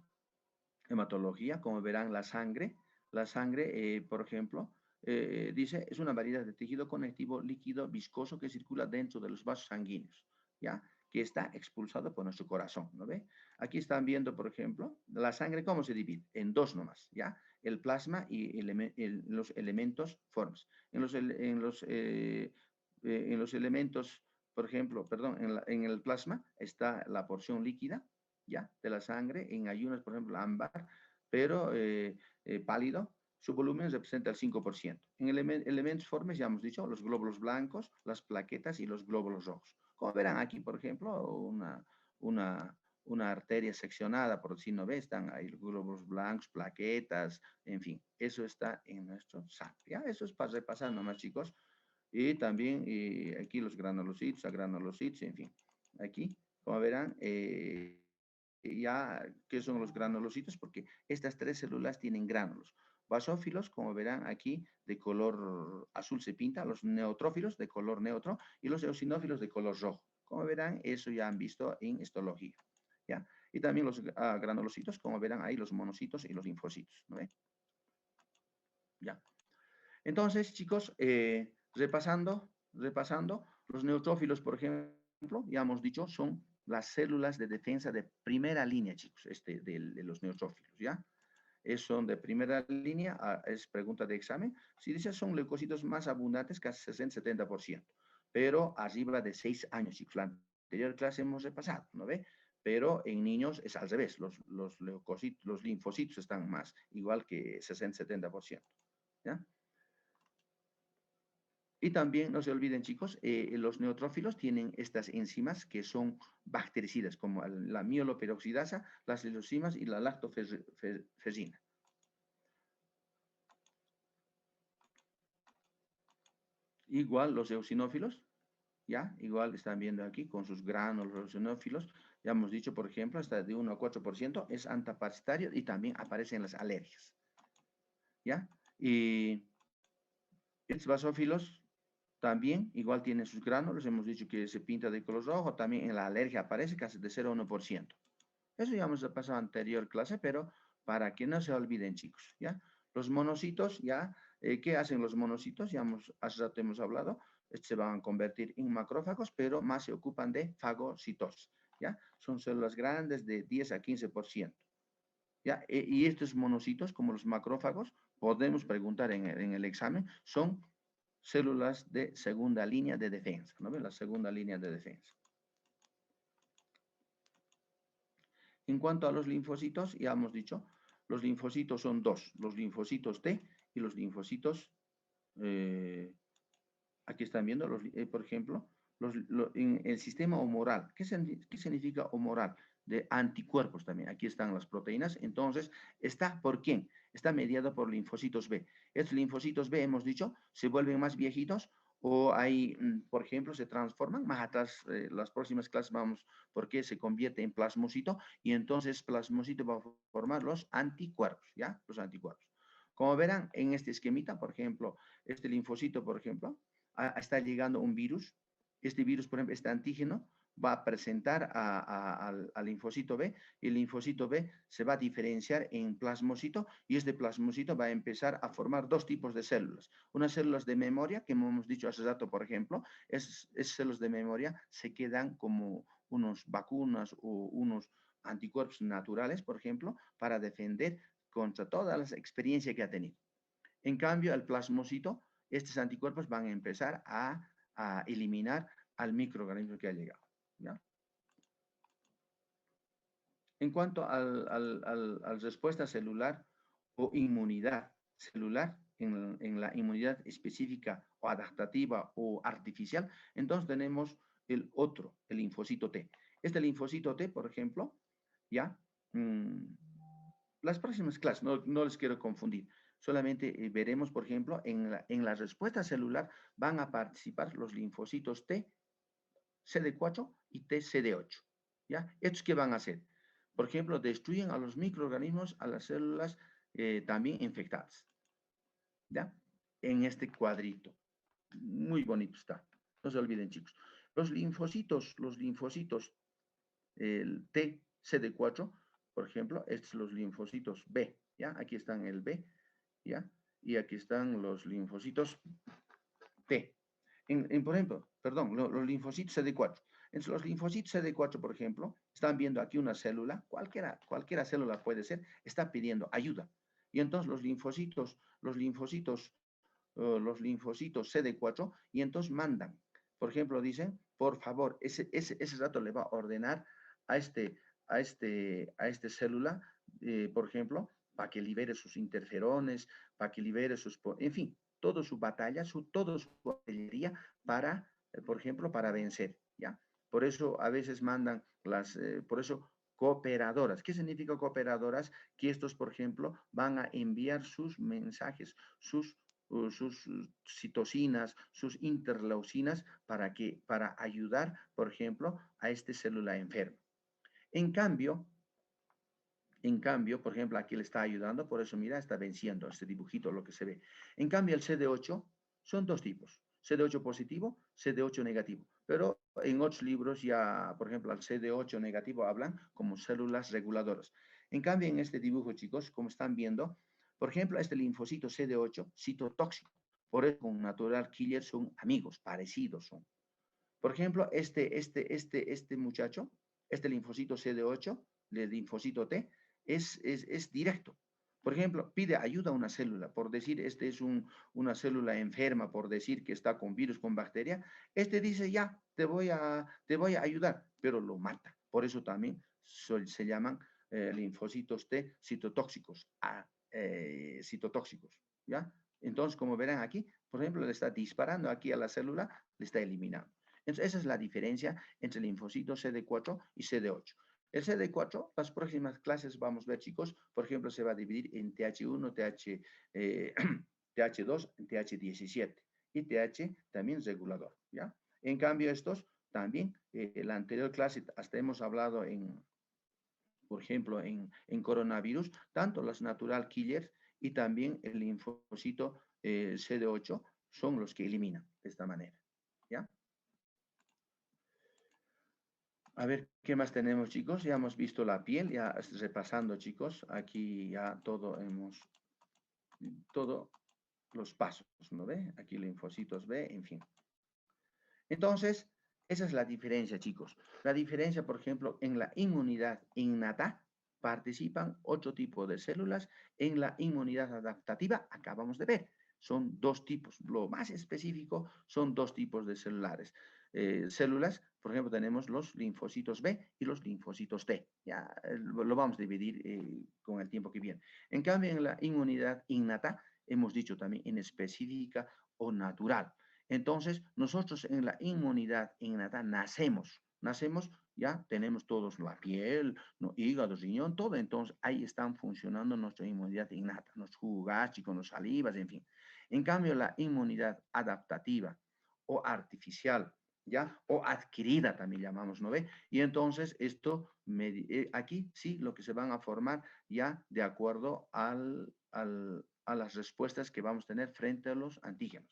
hematología, como verán, la sangre. La sangre, por ejemplo, dice, es una variedad de tejido conectivo líquido viscoso que circula dentro de los vasos sanguíneos, ¿ya? Que está expulsado por nuestro corazón, ¿no ve? Aquí están viendo, por ejemplo, la sangre, ¿cómo se divide? En dos nomás, ¿ya? El plasma y los elementos formes. En los elementos, por ejemplo, perdón, en el plasma está la porción líquida, ¿ya? De la sangre. En ayunas, por ejemplo, ámbar, pero pálido, su volumen representa el 5%. En elementos formes, ya hemos dicho, los glóbulos blancos, las plaquetas y los glóbulos rojos. Como verán aquí, por ejemplo, una arteria seccionada, por si no ves, están ahí los glóbulos blancos, plaquetas, en fin, eso está en nuestro sangre. ¿Ya? Eso es para repasar nomás, chicos. Y también aquí los granulocitos, agranulocitos, en fin. Aquí, como verán, ya, ¿qué son los granulocitos? Porque estas tres células tienen gránulos. Basófilos, como verán aquí, de color azul se pinta, los neutrófilos de color neutro y los eosinófilos de color rojo. Como verán, eso ya han visto en histología, ¿ya? Y también los granulocitos, como verán ahí, los monocitos y los linfocitos, ¿no ve? Ya. Entonces, chicos, repasando, los neutrófilos, por ejemplo, ya hemos dicho, son las células de defensa de primera línea, chicos, de los neutrófilos, ¿ya? son de primera línea, es pregunta de examen. Si dice son leucocitos más abundantes, casi 60-70%, pero arriba de 6 años, y la anterior clase hemos repasado, ¿no ve? Pero en niños es al revés, los leucocitos, los linfocitos están más, igual que 60-70%, ¿ya? Y también no se olviden, chicos, los neutrófilos tienen estas enzimas que son bactericidas, como la mieloperoxidasa, las lizosimas y la lactoferrina. Igual los eosinófilos, ¿ya? Igual están viendo aquí con sus granos, los eosinófilos. Ya hemos dicho, por ejemplo, hasta de 1 a 4% es antiparasitario y también aparecen las alergias, ¿ya? Y los basófilos también, igual tienen sus gránulos, hemos dicho que se pinta de color rojo, también en la alergia aparece casi de 0 a 1%. Eso ya hemos pasado anterior clase, pero para que no se olviden, chicos, ¿ya? Los monocitos, ¿ya? ¿Qué hacen los monocitos? Ya hace rato hemos hablado, se van a convertir en macrófagos, pero más se ocupan de fagocitosis, ¿ya? Son células grandes de 10 a 15%, ¿ya? Y estos monocitos, como los macrófagos, podemos preguntar en el examen, son células de segunda línea de defensa, ¿no ven? La segunda línea de defensa. En cuanto a los linfocitos, ya hemos dicho, los linfocitos son dos, los linfocitos T y los linfocitos, aquí están viendo, por ejemplo, en el sistema humoral. ¿Qué significa humoral? De anticuerpos también. Aquí están las proteínas. Entonces, ¿está por quién? Está mediado por linfocitos B. Estos linfocitos B, hemos dicho, se vuelven más viejitos o hay, por ejemplo, se transforman. Más atrás, las próximas clases vamos por qué se convierte en plasmocito y entonces plasmocito va a formar los anticuerpos, ¿ya? Los anticuerpos. Como verán en este esquemita, por ejemplo, este linfocito, por ejemplo, está llegando un virus. Este virus, por ejemplo, este antígeno va a presentar al linfocito B y el linfocito B se va a diferenciar en plasmocito y este plasmocito va a empezar a formar dos tipos de células. Unas células de memoria, que hemos dicho hace rato, por ejemplo, esas células de memoria se quedan como unos vacunas o unos anticuerpos naturales, por ejemplo, para defender contra todas las experiencias que ha tenido. En cambio, el plasmocito, estos anticuerpos van a empezar a eliminar al microorganismo que ha llegado, ¿ya? En cuanto a respuesta celular o inmunidad celular, en la inmunidad específica o adaptativa o artificial, entonces tenemos el otro, el linfocito T. Este linfocito T, por ejemplo, ¿ya? Las próximas clases, no les quiero confundir. Solamente veremos, por ejemplo, en la respuesta celular van a participar los linfocitos T, CD4 y TCD8. ¿Ya? ¿Estos qué van a hacer? Por ejemplo, destruyen a los microorganismos, a las células también infectadas. ¿Ya? En este cuadrito. Muy bonito está. No se olviden, chicos. Los linfocitos el T, CD4, por ejemplo, estos son los linfocitos B. ¿Ya? Aquí están el B. ¿Ya? Y aquí están los linfocitos T. Por ejemplo, perdón, los linfocitos CD4. Entonces, los linfocitos CD4, por ejemplo, están viendo aquí una célula, cualquiera célula puede ser, está pidiendo ayuda. Y entonces los linfocitos CD4, y entonces mandan. Por ejemplo, dicen, por favor, ese rato le va a ordenar a este célula, por ejemplo, para que libere sus interferones, para que libere en fin, toda su batalla, toda su artillería para, por ejemplo, para vencer, ¿ya? Por eso a veces mandan por eso cooperadoras. ¿Qué significa cooperadoras? Que estos, por ejemplo, van a enviar sus mensajes, sus citocinas, sus interleucinas para ayudar, por ejemplo, a esta célula enferma. En cambio, por ejemplo, aquí le está ayudando, por eso mira, está venciendo este dibujito, lo que se ve. En cambio, el CD8 son dos tipos, CD8 positivo, CD8 negativo. Pero en otros libros ya, por ejemplo, al CD8 negativo hablan como células reguladoras. En cambio, en este dibujo, chicos, como están viendo, por ejemplo, este linfocito CD8, citotóxico. Por eso con natural killer son amigos, parecidos son. Por ejemplo, este muchacho, este linfocito CD8, el linfocito T, es directo. Por ejemplo, pide ayuda a una célula, por decir, este es una célula enferma, por decir que está con virus, con bacteria, este dice, ya, te voy a ayudar, pero lo mata. Por eso también se llaman linfocitos T citotóxicos, citotóxicos, ¿ya? Entonces, como verán aquí, por ejemplo, le está disparando aquí a la célula, le está eliminando. Entonces, esa es la diferencia entre linfocitos CD4 y CD8. El CD4, las próximas clases vamos a ver, chicos, por ejemplo, se va a dividir en TH1, TH2, TH17 y TH también regulador, ¿ya? En cambio, estos también, la anterior clase hasta hemos hablado por ejemplo, en coronavirus, tanto los natural killers y también el linfocito CD8 son los que eliminan de esta manera, ¿ya? A ver, ¿qué más tenemos, chicos? Ya hemos visto la piel, ya repasando, chicos. Aquí ya todos los pasos, ¿no ve? Aquí linfocitos B, en fin. Entonces, esa es la diferencia, chicos. La diferencia, por ejemplo, en la inmunidad innata participan 8 tipos de células. En la inmunidad adaptativa, acabamos de ver, son 2 tipos. Lo más específico son 2 tipos de células, por ejemplo, tenemos los linfocitos B y los linfocitos T. Ya lo vamos a dividir con el tiempo que viene. En cambio, en la inmunidad innata, hemos dicho también en específica o natural. Entonces, nosotros en la inmunidad innata nacemos, ya tenemos todos la piel, no, hígado, riñón, todo. Entonces, ahí están funcionando nuestra inmunidad innata, los jugos gástricos, los salivas, en fin. En cambio, la inmunidad adaptativa o artificial, ¿ya? O adquirida también llamamos, ¿no ve? Y entonces, aquí sí, lo que se van a formar ya de acuerdo a las respuestas que vamos a tener frente a los antígenos.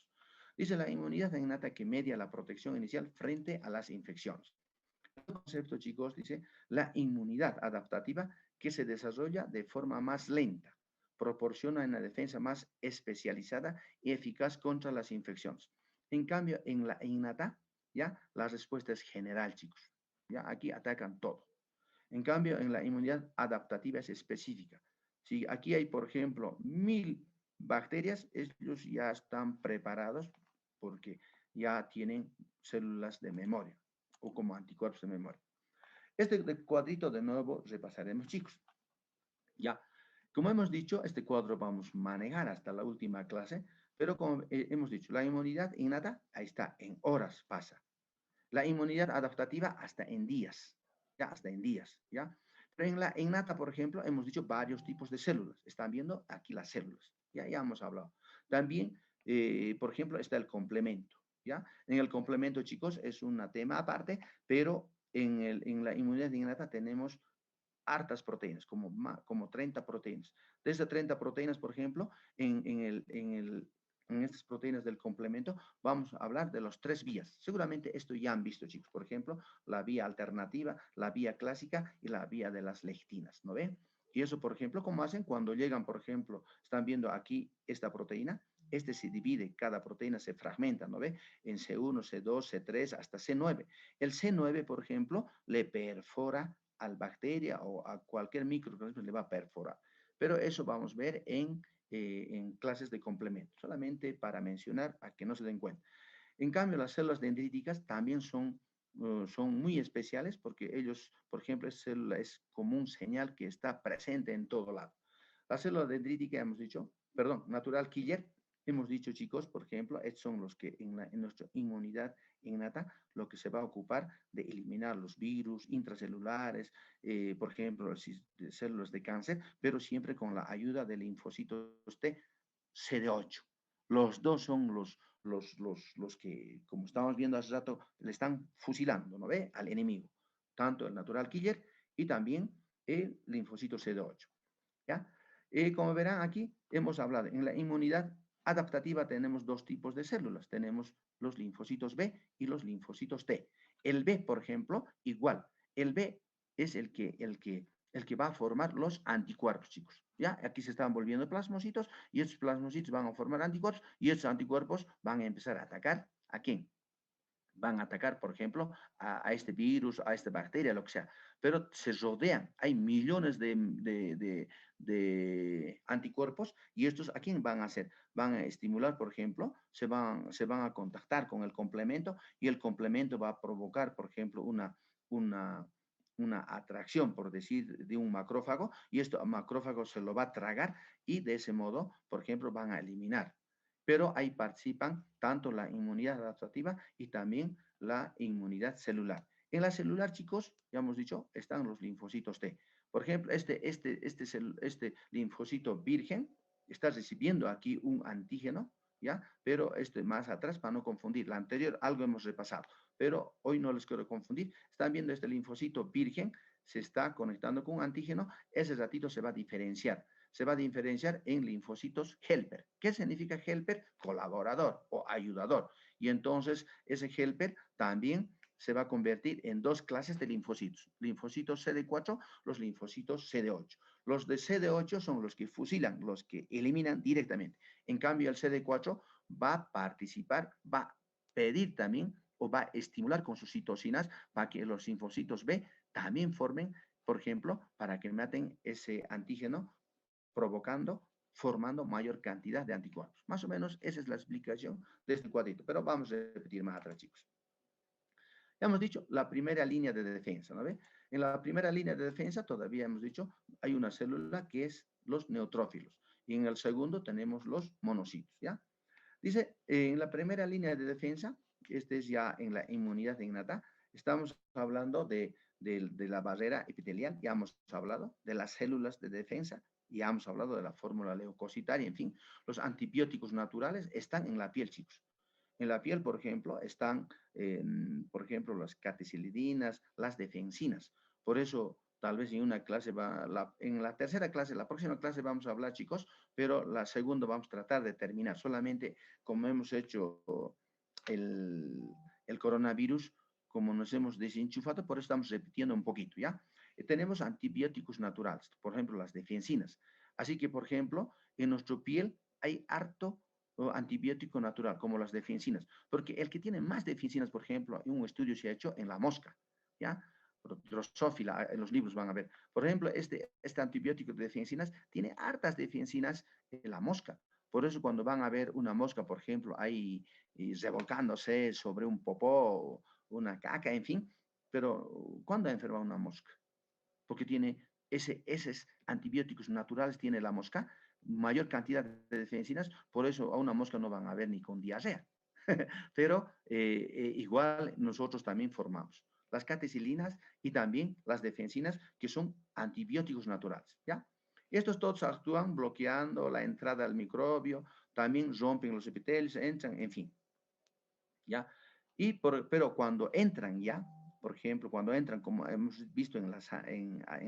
Dice la inmunidad innata que media la protección inicial frente a las infecciones. El concepto, chicos, dice la inmunidad adaptativa que se desarrolla de forma más lenta, proporciona una defensa más especializada y eficaz contra las infecciones. En cambio, en la innata, ya, la respuesta es general, chicos. Ya, aquí atacan todo. En cambio, en la inmunidad adaptativa es específica. Si aquí hay, por ejemplo, 1000 bacterias, ellos ya están preparados porque ya tienen células de memoria o como anticuerpos de memoria. Este cuadrito de nuevo repasaremos, chicos. Ya, como hemos dicho, este cuadro vamos a manejar hasta la última clase, pero como hemos dicho, la inmunidad innata, ahí está, en horas pasa. La inmunidad adaptativa hasta en días, ya, hasta en días, ¿ya? Pero en la innata, por ejemplo, hemos dicho varios tipos de células. Están viendo aquí las células, ya hemos hablado. También, por ejemplo, está el complemento, ¿ya? En el complemento, chicos, es un tema aparte, pero en la inmunidad innata tenemos hartas proteínas, como 30 proteínas. De esas 30 proteínas, por ejemplo, en estas proteínas del complemento, vamos a hablar de las 3 vías. Seguramente esto ya han visto, chicos. Por ejemplo, la vía alternativa, la vía clásica y la vía de las lectinas, ¿no ven? Y eso, por ejemplo, ¿cómo hacen? Cuando llegan, por ejemplo, están viendo aquí esta proteína, se divide, cada proteína se fragmenta, ¿no ve? En C1, C2, C3, hasta C9. El C9, por ejemplo, le perfora a la bacteria o a cualquier microorganismo, le va a perforar. Pero eso vamos a ver en clases de complemento, solamente para mencionar a que no se den cuenta. En cambio, las células dendríticas también son muy especiales porque ellos, por ejemplo, esta célula es como un señal que está presente en todo lado. La célula dendrítica, hemos dicho, perdón, natural killer, hemos dicho, chicos, por ejemplo, estos son los que en nuestra inmunidad innata, lo que se va a ocupar de eliminar los virus intracelulares, por ejemplo, las células de cáncer, pero siempre con la ayuda de linfocitos T CD8. Los dos son los que, como estamos viendo hace rato, le están fusilando, ¿no ve? Al enemigo. Tanto el natural killer y también el linfocito CD8. ¿Ya? Como verán aquí, hemos hablado, en la inmunidad adaptativa tenemos 2 tipos de células. Tenemos los linfocitos B y los linfocitos T. El B, por ejemplo, igual. El B es el que va a formar los anticuerpos, chicos. ¿Ya? Aquí se están volviendo plasmocitos y estos plasmocitos van a formar anticuerpos y estos anticuerpos van a empezar a atacar ¿a quién? van a atacar, por ejemplo, a este virus, a esta bacteria, lo que sea, pero se rodean, hay millones de anticuerpos y estos, ¿a quién van a hacer? Van a estimular, por ejemplo, se van a contactar con el complemento y el complemento va a provocar, por ejemplo, una, una atracción, por decir, de un macrófago y esto macrófago se lo va a tragar y de ese modo, por ejemplo, van a eliminar. Pero ahí participan tanto la inmunidad adaptativa y también la inmunidad celular. En la celular, chicos, ya hemos dicho, están los linfocitos T. Por ejemplo, este linfocito virgen está recibiendo aquí un antígeno, ¿ya? Pero este más atrás, para no confundir, la anterior algo hemos repasado, pero hoy no les quiero confundir. Están viendo este linfocito virgen, se está conectando con un antígeno, ese ratito se va a diferenciar en linfocitos helper. ¿Qué significa helper? Colaborador o ayudador. Y entonces ese helper también se va a convertir en dos clases de linfocitos. Linfocitos CD4, los linfocitos CD8. Los de CD8 son los que fusilan, los que eliminan directamente. En cambio, el CD4 va a participar, va a pedir también o va a estimular con sus citocinas para que los linfocitos B también formen, por ejemplo, para que maten ese antígeno formando mayor cantidad de anticuerpos. Más o menos esa es la explicación de este cuadrito, pero vamos a repetir más atrás, chicos. Ya hemos dicho la primera línea de defensa, ¿no ve? En la primera línea de defensa todavía hemos dicho hay una célula que es los neutrófilos y en el segundo tenemos los monocitos, ¿ya? Dice, en la primera línea de defensa, este es ya en la inmunidad innata, estamos hablando de la barrera epitelial, ya hemos hablado de las células de defensa, ya hemos hablado de la fórmula leucocitaria, en fin, los antibióticos naturales están en la piel, chicos. En la piel, por ejemplo, están, por ejemplo, las catecolaminas, las defensinas. Por eso, tal vez en una clase, en la tercera clase, la próxima clase vamos a hablar, chicos, pero la segunda vamos a tratar de terminar. Solamente como hemos hecho el coronavirus, como nos hemos desenchufado, por eso estamos repitiendo un poquito, ¿ya? Tenemos antibióticos naturales, por ejemplo, las defensinas. Así que, por ejemplo, en nuestra piel hay harto antibiótico natural, como las defensinas, porque el que tiene más defensinas, por ejemplo, un estudio se ha hecho en la mosca, ¿ya? Drosófila, en los libros van a ver. Por ejemplo, este antibiótico de defensinas tiene hartas defensinas en la mosca. Por eso cuando van a ver una mosca, por ejemplo, ahí revolcándose sobre un popó, una caca, en fin, pero ¿cuándo enferma una mosca? Porque tiene esos antibióticos naturales, tiene la mosca, mayor cantidad de defensinas, por eso a una mosca no van a ver ni con diarrea. Pero igual nosotros también formamos las catecilinas y también las defensinas, que son antibióticos naturales, ¿ya? Estos todos actúan bloqueando la entrada del microbio, también rompen los epitelios, entran, en fin, ¿ya? Pero cuando entran ya, por ejemplo, cuando entran, como hemos visto en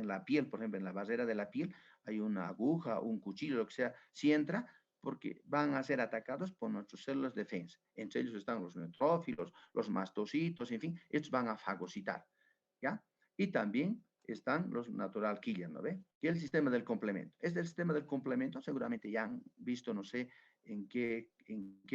la piel, por ejemplo, en la barrera de la piel, hay una aguja, un cuchillo, lo que sea, si entra, porque van a ser atacados por nuestras células de defensa. Entre ellos están los neutrófilos, los mastocitos, en fin, estos van a fagocitar, ¿ya? Y también están los natural killer, ¿no ve? Que es el sistema del complemento. Este es el sistema del complemento, seguramente ya han visto, no sé en qué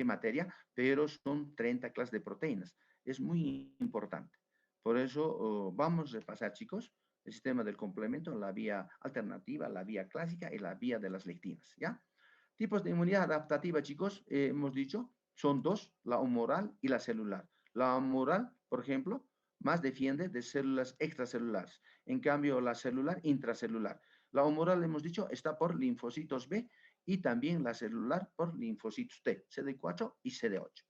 materia, pero son 30 clases de proteínas. Es muy importante. Por eso vamos a repasar, chicos, el sistema del complemento, la vía alternativa, la vía clásica y la vía de las lectinas, ¿ya? Tipos de inmunidad adaptativa, chicos, hemos dicho, son dos, la humoral y la celular. La humoral, por ejemplo, más defiende de células extracelulares. En cambio, la celular, intracelular. La humoral, hemos dicho, está por linfocitos B y también la celular por linfocitos T, CD4 y CD8.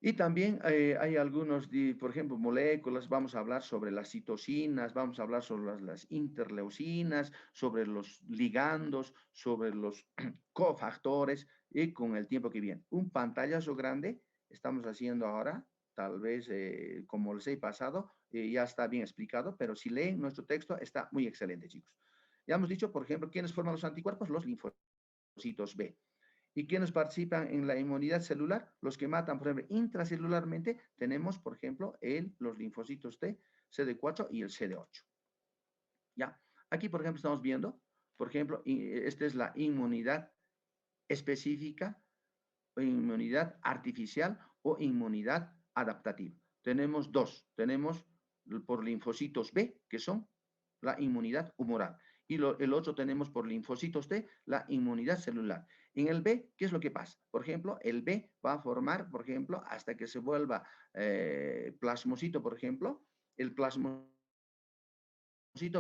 Y también hay algunos, por ejemplo, moléculas, vamos a hablar sobre las citocinas, vamos a hablar sobre las interleucinas, sobre los ligandos, sobre los cofactores, y con el tiempo que viene. Un pantallazo grande estamos haciendo ahora, tal vez como les he pasado, ya está bien explicado, pero si leen nuestro texto está muy excelente, chicos. Ya hemos dicho, por ejemplo, ¿quiénes forman los anticuerpos? Los linfocitos B. ¿Y quiénes participan en la inmunidad celular? Los que matan, por ejemplo, intracelularmente, tenemos, por ejemplo, los linfocitos T, CD4 y el CD8. ¿Ya? Aquí, por ejemplo, estamos viendo, por ejemplo, esta es la inmunidad específica o inmunidad artificial o inmunidad adaptativa. Tenemos dos. Tenemos por linfocitos B, que son la inmunidad humoral. Y el otro tenemos por linfocitos T, la inmunidad celular. En el B, ¿qué es lo que pasa? Por ejemplo, el B va a formar, por ejemplo, hasta que se vuelva plasmocito, por ejemplo, el plasmocito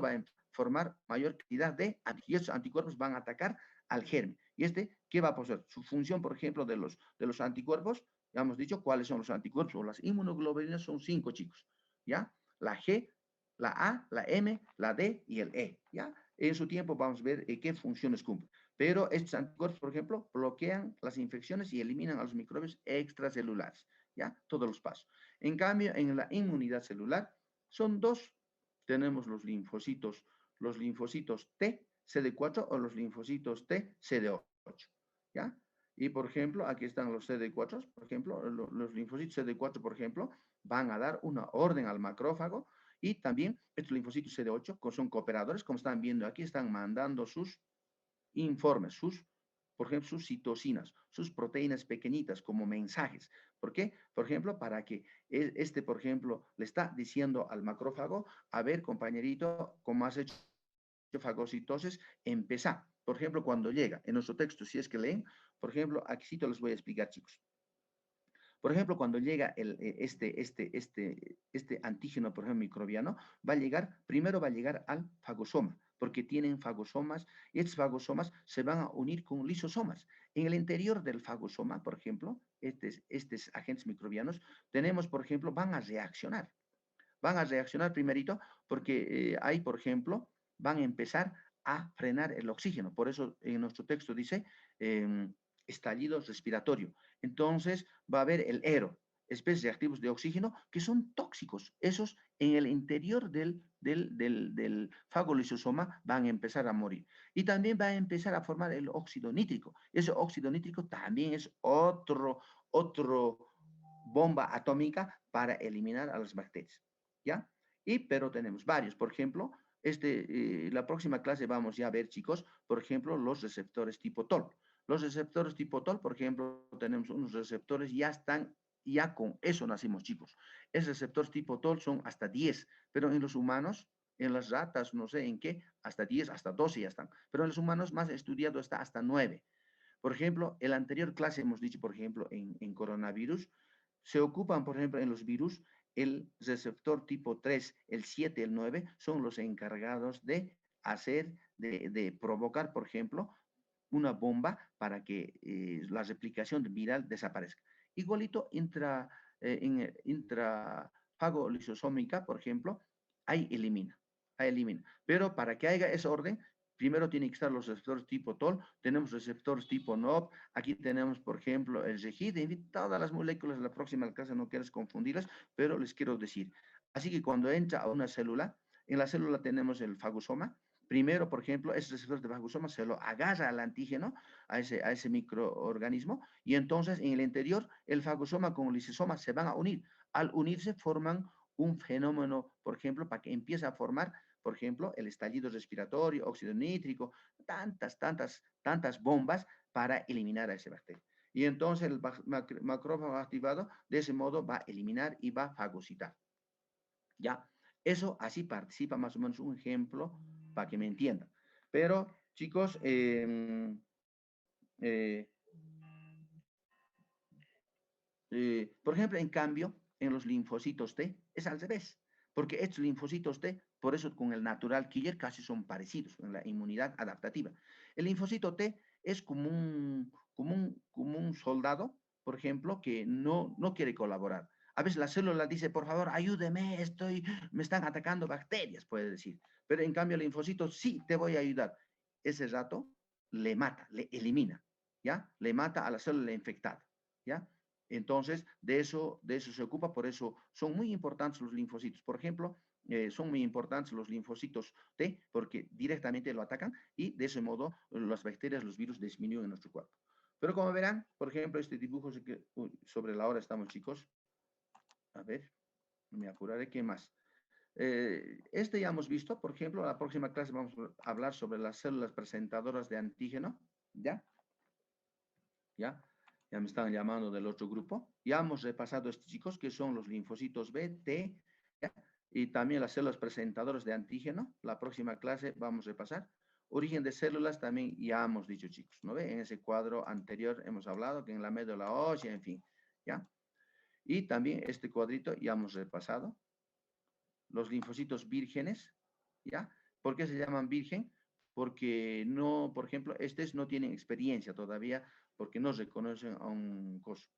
va a formar mayor cantidad de y estos anticuerpos van a atacar al germen. ¿Y qué va a poseer? Su función, por ejemplo, de los anticuerpos, ya hemos dicho cuáles son los anticuerpos o las inmunoglobulinas, son 5, chicos, ¿ya? La G, la A, la M, la D y el E, ¿ya? En su tiempo vamos a ver qué funciones cumplen. Pero estos anticuerpos, por ejemplo, bloquean las infecciones y eliminan a los microbios extracelulares, ¿ya? Todos los pasos. En cambio, en la inmunidad celular son dos. Tenemos los linfocitos T, CD4 o los linfocitos T, CD8, ¿ya? Y, por ejemplo, aquí están los CD4, por ejemplo, los linfocitos CD4, por ejemplo, van a dar una orden al macrófago y también estos linfocitos CD8 son cooperadores, como están viendo aquí, están mandando sus informes, por ejemplo, sus citocinas, sus proteínas pequeñitas como mensajes. ¿Por qué? Por ejemplo, para que por ejemplo, le está diciendo al macrófago, a ver, compañerito, ¿cómo has hecho fagocitosis? Empezá. Por ejemplo, cuando llega en nuestro texto, si es que leen, por ejemplo, aquí sí te los voy a explicar, chicos. Por ejemplo, cuando llega este antígeno, por ejemplo, microbiano, primero va a llegar al fagosoma, porque tienen fagosomas, y estos fagosomas se van a unir con lisosomas. En el interior del fagosoma, por ejemplo, estos agentes microbianos, tenemos, por ejemplo, van a reaccionar. Van a reaccionar primerito porque ahí, por ejemplo, van a empezar a frenar el oxígeno. Por eso en nuestro texto dice estallido respiratorio. Entonces va a haber el ERO, especies reactivos de oxígeno, que son tóxicos. Esos en el interior del fagolisosoma van a empezar a morir. Y también va a empezar a formar el óxido nítrico. Ese óxido nítrico también es otro bomba atómica para eliminar a las bacterias, ¿ya? Pero tenemos varios. Por ejemplo, la próxima clase vamos ya a ver, chicos, por ejemplo, los receptores tipo TOL. Los receptores tipo TOL, por ejemplo, tenemos unos receptores, ya con eso nacimos, chicos. Esos receptores tipo TOL son hasta 10, pero en los humanos, en las ratas, no sé en qué, hasta 10, hasta 12 ya están. Pero en los humanos más estudiado está hasta 9. Por ejemplo, en la anterior clase hemos dicho, por ejemplo, en coronavirus, se ocupan, por ejemplo, en los virus, el receptor tipo 3, el 7, el 9, son los encargados de de provocar, por ejemplo, una bomba para que la replicación viral desaparezca. Igualito intrafagosomómica, por ejemplo, ahí elimina. Pero para que haya ese orden, primero tienen que estar los receptores tipo TOL, tenemos receptores tipo NOP, aquí tenemos, por ejemplo, el REGID, todas las moléculas de la próxima clase, no quieres confundirlas, pero les quiero decir. Así que cuando entra a una célula, en la célula tenemos el fagosoma. Primero, por ejemplo, ese receptor de fagosoma se lo agarra al antígeno, a ese microorganismo, y entonces en el interior, el fagosoma con el lisosoma se van a unir. Al unirse forman un fenómeno, por ejemplo, para que empiece a formar, por ejemplo, el estallido respiratorio, óxido nítrico, tantas bombas para eliminar a ese bacteria. Y entonces el macrófago activado de ese modo va a eliminar y va a fagocitar. ¿Ya? Eso así participa más o menos un ejemplo para que me entiendan. Pero, chicos, por ejemplo, en cambio, en los linfocitos T es al revés, porque estos linfocitos T, por eso con el natural killer casi son parecidos en la inmunidad adaptativa. El linfocito T es como un soldado, por ejemplo, que no quiere colaborar. A veces la célula dice, por favor, ayúdeme, me están atacando bacterias, puede decir. Pero en cambio el linfocito, sí, te voy a ayudar. Ese rato le mata, le elimina, ¿ya? Le mata a la célula infectada, ¿ya? Entonces, de eso se ocupa, por eso son muy importantes los linfocitos. Por ejemplo, son muy importantes los linfocitos T porque directamente lo atacan y de ese modo las bacterias, los virus disminuyen en nuestro cuerpo. Pero como verán, por ejemplo, este dibujo sobre la hora estamos, chicos. A ver, me apuraré, ¿qué más? Ya hemos visto, por ejemplo, la próxima clase vamos a hablar sobre las células presentadoras de antígeno, ¿ya? ¿Ya? Ya me están llamando del otro grupo. Ya hemos repasado estos chicos, que son los linfocitos B, T, ¿ya? Y también las células presentadoras de antígeno. La próxima clase vamos a repasar. Origen de células también ya hemos dicho, chicos, ¿no ve? En ese cuadro anterior hemos hablado que en la médula ósea, en fin, ¿ya? Y también este cuadrito ya hemos repasado. Los linfocitos vírgenes, ¿ya? ¿Por qué se llaman virgen? Porque no, por ejemplo, estos no tienen experiencia todavía porque no reconocen a un coso.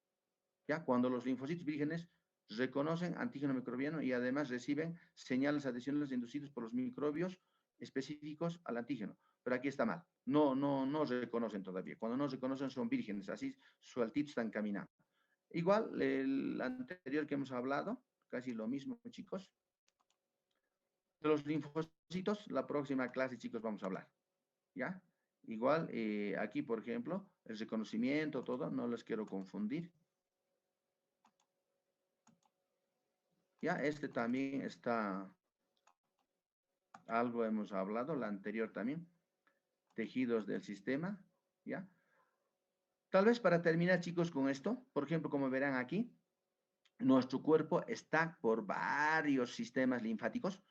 ¿Ya? Cuando los linfocitos vírgenes reconocen antígeno microbiano y además reciben señales adicionales inducidas por los microbios específicos al antígeno. Pero aquí está mal. No reconocen todavía. Cuando no reconocen son vírgenes, así sueltitos están caminando. Igual, el anterior que hemos hablado, casi lo mismo, chicos. De los linfocitos, la próxima clase, chicos, vamos a hablar. ¿Ya? Igual, aquí, por ejemplo, el reconocimiento, todo, no les quiero confundir. Ya, este también está, algo hemos hablado, la anterior también, tejidos del sistema, ¿ya? Tal vez para terminar, chicos, con esto, por ejemplo, como verán aquí, nuestro cuerpo está por varios sistemas linfáticos.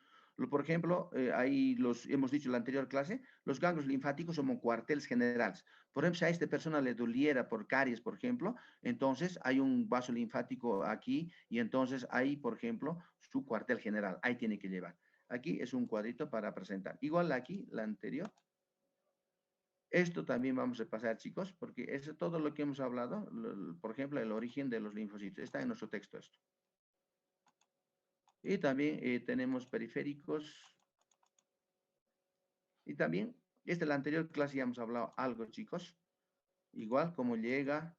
Por ejemplo, ahí los hemos dicho en la anterior clase, los ganglios linfáticos son cuarteles generales. Por ejemplo, si a esta persona le doliera por caries, por ejemplo, entonces hay un vaso linfático aquí y entonces ahí, por ejemplo, su cuartel general, ahí tiene que llevar. Aquí es un cuadrito para presentar. Igual aquí, la anterior. Esto también vamos a pasar, chicos, porque es todo lo que hemos hablado, por ejemplo, el origen de los linfocitos. Está en nuestro texto esto. Y también tenemos periféricos. Y también, esta la anterior clase ya hemos hablado algo, chicos. Igual como llega,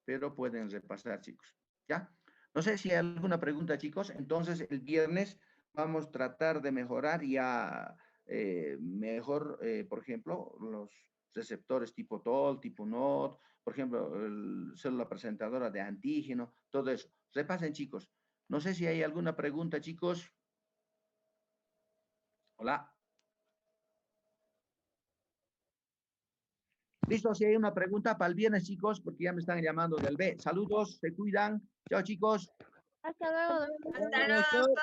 pero pueden repasar, chicos. ¿Ya? No sé si hay alguna pregunta, chicos. Entonces, el viernes vamos a tratar de mejorar ya mejor, por ejemplo, los receptores tipo TOL, tipo NOD, por ejemplo, célula presentadora de antígeno, todo eso. Repasen, chicos. No sé si hay alguna pregunta, chicos. Hola. Listo, si hay una pregunta para el viernes, chicos, porque ya me están llamando del B. Saludos, se cuidan. Chao, chicos. Hasta luego, doctor. Hasta luego.